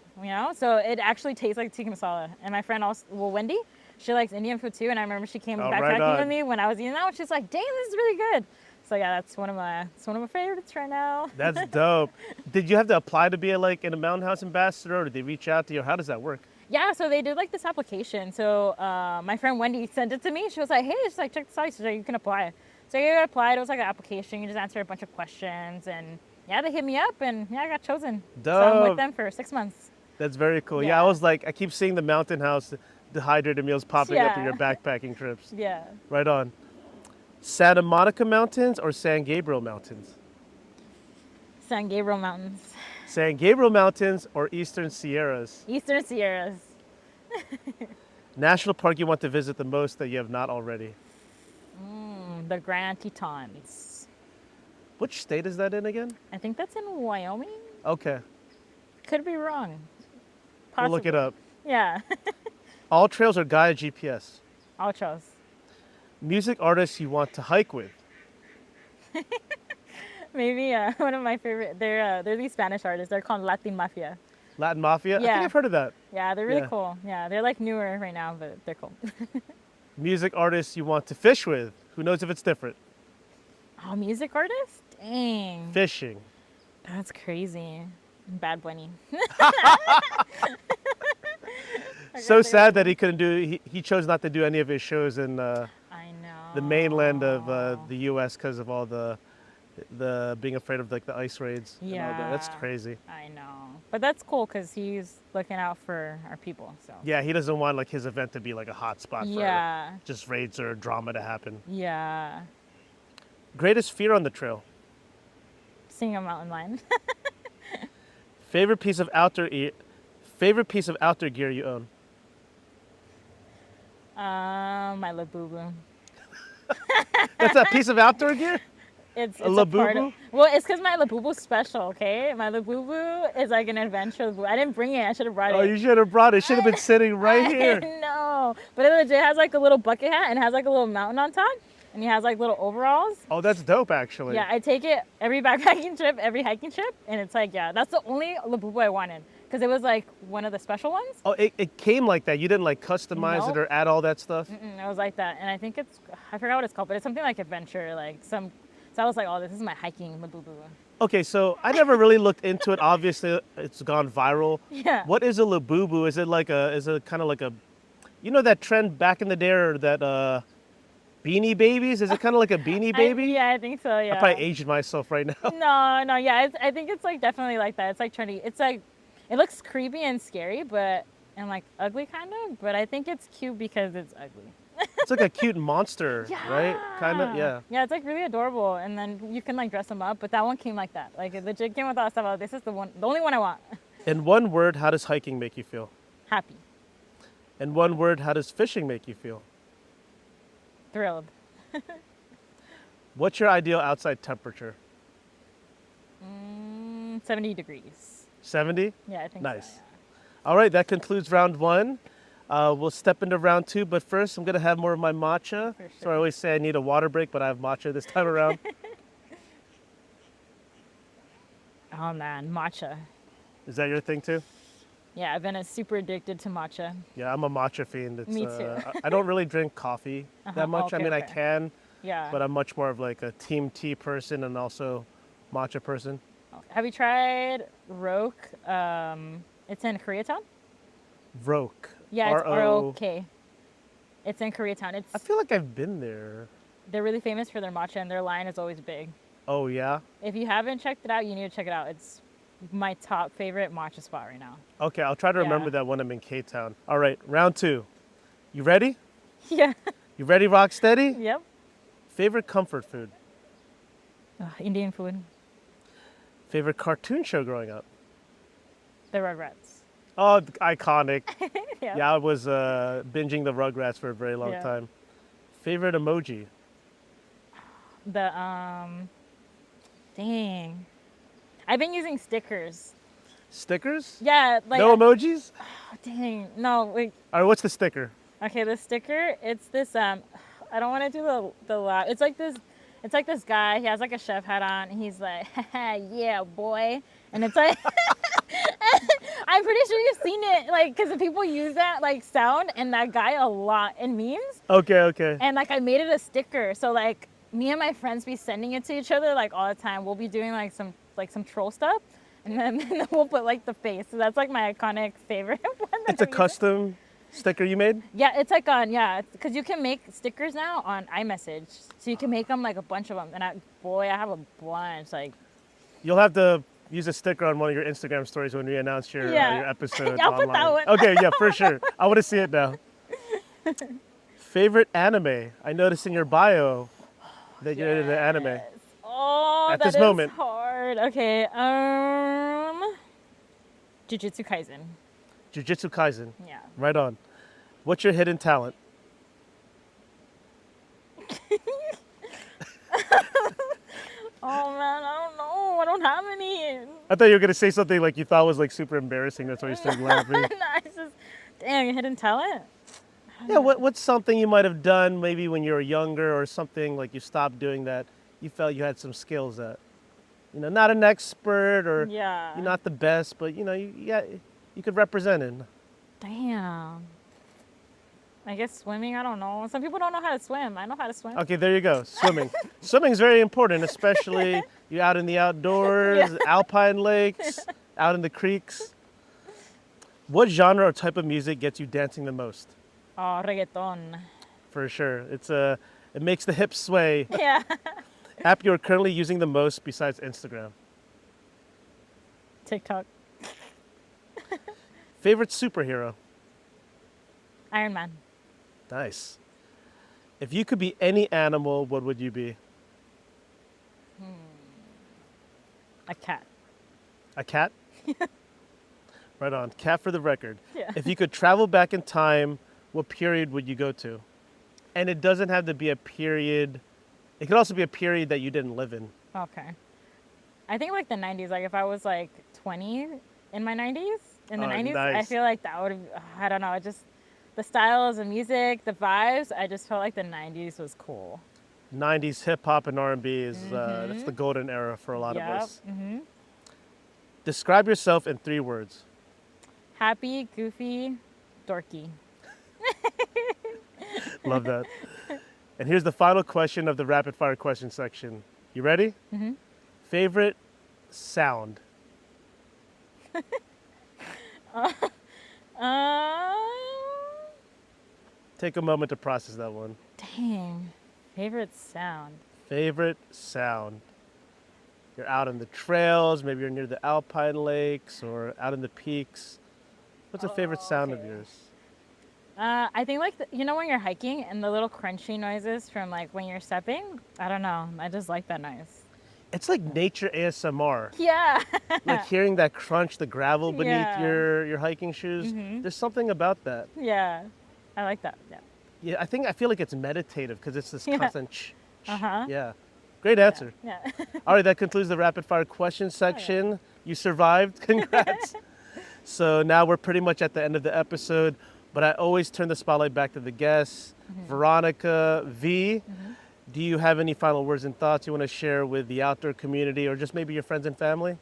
So it actually tastes like tikka masala. And my friend also, well, Wendy, she likes Indian food too. And I remember she came Oh, right backpacking on. with me when I was eating that. And she's like, dang, this is really good. So yeah, it's one of my favorites right now. That's dope. Did you have to apply to be in a Mountain House ambassador, or did they reach out to you? How does that work? Yeah, so they did like this application. So my friend Wendy sent it to me. She was like, hey, she's like, check this out. She's like, you can apply. So I applied. It was like an application. You just answer a bunch of questions. And yeah, they hit me up and yeah, I got chosen. So I'm Dope. with them for 6 months. That's very cool. Yeah, Yeah. I was like, I keep seeing the Mountain House dehydrated meals popping up in Yeah. your backpacking trips. Yeah. Right on. Santa Monica Mountains or San Gabriel Mountains? San Gabriel Mountains. San Gabriel Mountains or Eastern Sierras? Eastern Sierras. National park you want to visit the most that you have not already? The Grand Tetons. Which state is that in again? I think that's in Wyoming. Okay, Could be wrong. we'll look it Possibly. up. Yeah. All trails or Gaia GPS? All chose. Music artists you want to hike with? Maybe one of my favorite. They're these Spanish artists. They're called Latin Mafia. Latin Mafia? I think Yeah. I've heard of that. Yeah, they're really Yeah. cool. Yeah, they're like newer right now, but they're cool. Music artists you want to fish with? Who knows if it's different? Oh, music artist? Dang, Fishing. that's crazy. Bad Bunny. So sad that he couldn't he chose not to do any of his shows in I know. the mainland of the U.S. because of all the being afraid of like the ice raids. And all that. That's Yeah. crazy. I know, but that's cool because he's looking out for our people. So. Yeah, he doesn't want like his event to be like a hot spot Yeah. for just raids or drama to happen. Yeah. Greatest fear on the trail? Seeing a mountain lion. Favorite piece of outdoor gear you own? My Labubu. That's a piece of outdoor gear? It's A a part Labubu? of, well, it's because my Labubu's special, okay? My Labubu is like an adventure Labubu. I didn't bring it. I should have brought Oh, it. you should have brought it. Should have been sitting right here. No, but it legit has like a little bucket hat and has like a little mountain on top, and he has like little overalls. Oh, that's dope actually. Yeah, I take it every backpacking trip, every hiking trip, and it's like, yeah, that's the only Labubu I wanted because it was like one of the special ones. Oh, it came like that. You didn't like customize it Nope. or add all that stuff? It was like that, and I think I forgot what it's called, but it's something like adventure, like some. So I was like, oh, this is my hiking Labubu. Okay, so I never really looked into it. Obviously, it's gone viral. Yeah. What is a labubu? Is it kind of like a, that trend back in the day, or that beanie babies? Is it kind of like a beanie baby? Yeah, I think so. Yeah. I probably aged myself right now. No, yeah. I think it's like definitely like that. It's like trendy. It's like, it looks creepy and scary, and like ugly kind of. But I think it's cute because it's ugly. It's like a cute monster, right? Kind of, yeah. Yeah, it's like really adorable, and then you can like dress them up. But that one came like that. Like it legit came with all that stuff. Oh, this is the only one I want. In one word, how does hiking make you feel? Happy, In one word, how does fishing make you feel? thrilled. What's your ideal outside temperature? 70 degrees. 70? Yeah, I think Nice. so. All right, that concludes round one. We'll step into round two, but first I'm gonna have more of my matcha. For So I always say I need a water break, but I have matcha this time around. Oh man, matcha. Is that your thing too? Yeah, I've been super addicted to matcha. Yeah, I'm a matcha fiend. It's, Me too. I don't really drink coffee that much. I okay, mean, I okay. can, Yeah. but I'm much more of like a team tea person and also matcha person. Have you tried Roke? It's in Koreatown. Roke. Yeah, it's R-O. ROK. It's in Koreatown. I feel like I've been there. They're really famous for their matcha, and their line is always big. Oh, yeah? If you haven't checked it out, you need to check it out. It's my top favorite matcha spot right now. Okay, I'll try to remember Yeah. that when I'm in K-Town. All right, round 2. You ready? Yeah. You ready, Rocksteady? Yep. Favorite comfort food? Indian food. Favorite cartoon show growing up? The Rugrats. Oh, iconic. Yeah. Yeah, I was binging the Rugrats for a very long Yeah. time. Favorite emoji? The dang. I've been using stickers. Stickers? Yeah, like No emojis? oh, dang. No, wait. All right, what's the sticker? Okay, the sticker, it's this I don't want to do the laugh. It's like this guy, he has like a chef hat on, and he's like, haha, yeah, boy. And it's like I'm pretty sure you've seen it, like, because people use that like sound and that guy a lot in memes. Okay, okay. And like I made it a sticker, so like me and my friends be sending it to each other like all the time. We'll be doing like some troll stuff, and then we'll put like the face. So that's like my iconic favorite one. It's a custom sticker you made? Yeah, it's like because you can make stickers now on iMessage, so you can make them like a bunch of them. And I have a bunch. Like, You'll have to use a sticker on one of your Instagram stories when we announce your episode I'll put online. that one. Okay, yeah, for sure. I want to see it now. Favorite anime? I noticed in your bio that you're into anime. oh, At that this is moment. hard. Okay, Jujutsu Kaisen. Jujutsu Kaisen. Yeah. Right on. What's your hidden talent? Oh man, I don't know. I don't have any. I thought you were gonna say something like you thought was like super embarrassing. That's why you started laughing. No, it's just, dang, hidden talent. Yeah, what's something you might have done maybe when you were younger, or something like you stopped doing that you felt you had some skills at? You know, not an expert or Yeah. you're not the best, but you know, you could represent it. Damn. I guess swimming. I don't know. Some people don't know how to swim. I know how to swim. Okay, there you go. Swimming. Swimming is very important, especially you out in the outdoors, alpine lakes, out in the creeks. What genre or type of music gets you dancing the most? Oh, reggaeton. For sure. It makes the hips sway. Yeah. App you're currently using the most besides Instagram? TikTok. Favorite superhero? Iron Man. Nice. If you could be any animal, what would you be? A cat. A cat? Right on. Cat for the record. Yeah. If you could travel back in time, what period would you go to? And it doesn't have to be a period. It could also be a period that you didn't live in. Okay. I think like the 90s. Like if I was like 20 in my 90s, in the Oh, 90s, I nice. feel like that would have, I don't know, it just, the styles, the music, the vibes, I just felt like the 90s was cool. 90s hip hop and R&B is that's the golden era for a lot of us. Mm-hmm. Describe yourself in 3 words. Happy, goofy, dorky. Love that. And here's the final question of the rapid fire question section. You ready? Mm-hmm. Favorite sound? Take a moment to process that one. Dang. Favorite sound. Favorite sound? You're out on the trails, maybe you're near the alpine lakes or out in the peaks. What's a favorite sound of yours? I think like, you know when you're hiking and the little crunchy noises from like when you're stepping? I don't know. I just like that noise. It's like nature ASMR. Yeah. Like hearing that crunch, the gravel beneath Yeah. your hiking shoes. There's something about that. Yeah. I like that. Yeah. Yeah, I feel like it's meditative because it's this Yeah. constant Uh-huh. Yeah. Great answer. Yeah. All right, that concludes the rapid fire question section. You survived. Congrats. So now we're pretty much at the end of the episode, but I always turn the spotlight back to the guests. Veronica, V, do you have any final words and thoughts you want to share with the outdoor community or just maybe your friends and family?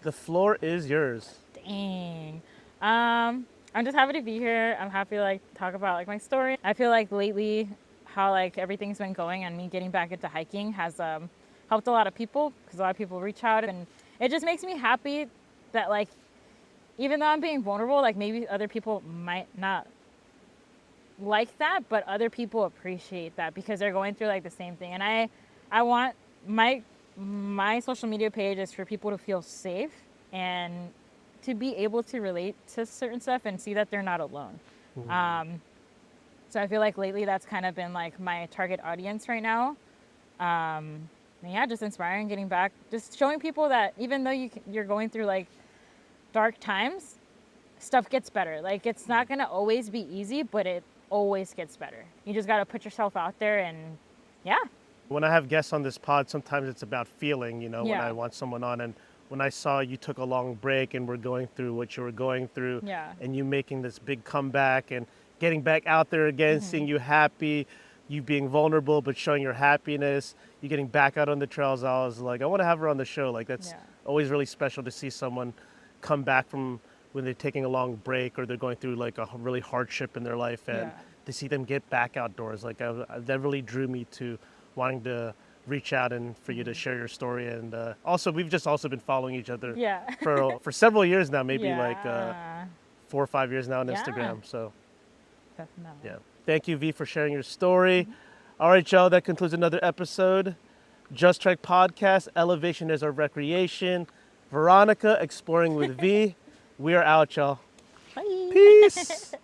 The floor is yours. Dang. I'm just happy to be here. I'm happy to like talk about like my story. I feel like lately how like everything's been going and me getting back into hiking has helped a lot of people because a lot of people reach out, and it just makes me happy that like even though I'm being vulnerable, like maybe other people might not like that, but other people appreciate that because they're going through like the same thing. And I want my social media page is for people to feel safe and to be able to relate to certain stuff and see that they're not alone. So I feel like lately that's kind of been like my target audience right now. And yeah, just inspiring, getting back, just showing people that even though you're going through like dark times, stuff gets better. Like it's not gonna always be easy, but it always gets better. You just gotta put yourself out there and yeah. When I have guests on this pod, sometimes it's about feeling, when Yeah. I want someone on. And when I saw you took a long break and were going through what you were going through, Yeah. and you making this big comeback and getting back out there again, seeing you happy, you being vulnerable but showing your happiness, you getting back out on the trails, I was like, I want to have her on the show. Like that's Yeah. always really special to see someone come back from when they're taking a long break or they're going through like a really hardship in their life, and Yeah. to see them get back outdoors. Like that really drew me to wanting to reach out and for you to share your story. And also, we've just also been following each other Yeah. for several years now, maybe like Yeah. 4 or 5 years now on Yeah. Instagram. So Definitely. yeah, thank you, V, for sharing your story. All right, y'all, that concludes another episode. Just Trek Podcast, Elevation is our recreation. Veronica, Exploring with V. We are out, y'all. Bye. Peace.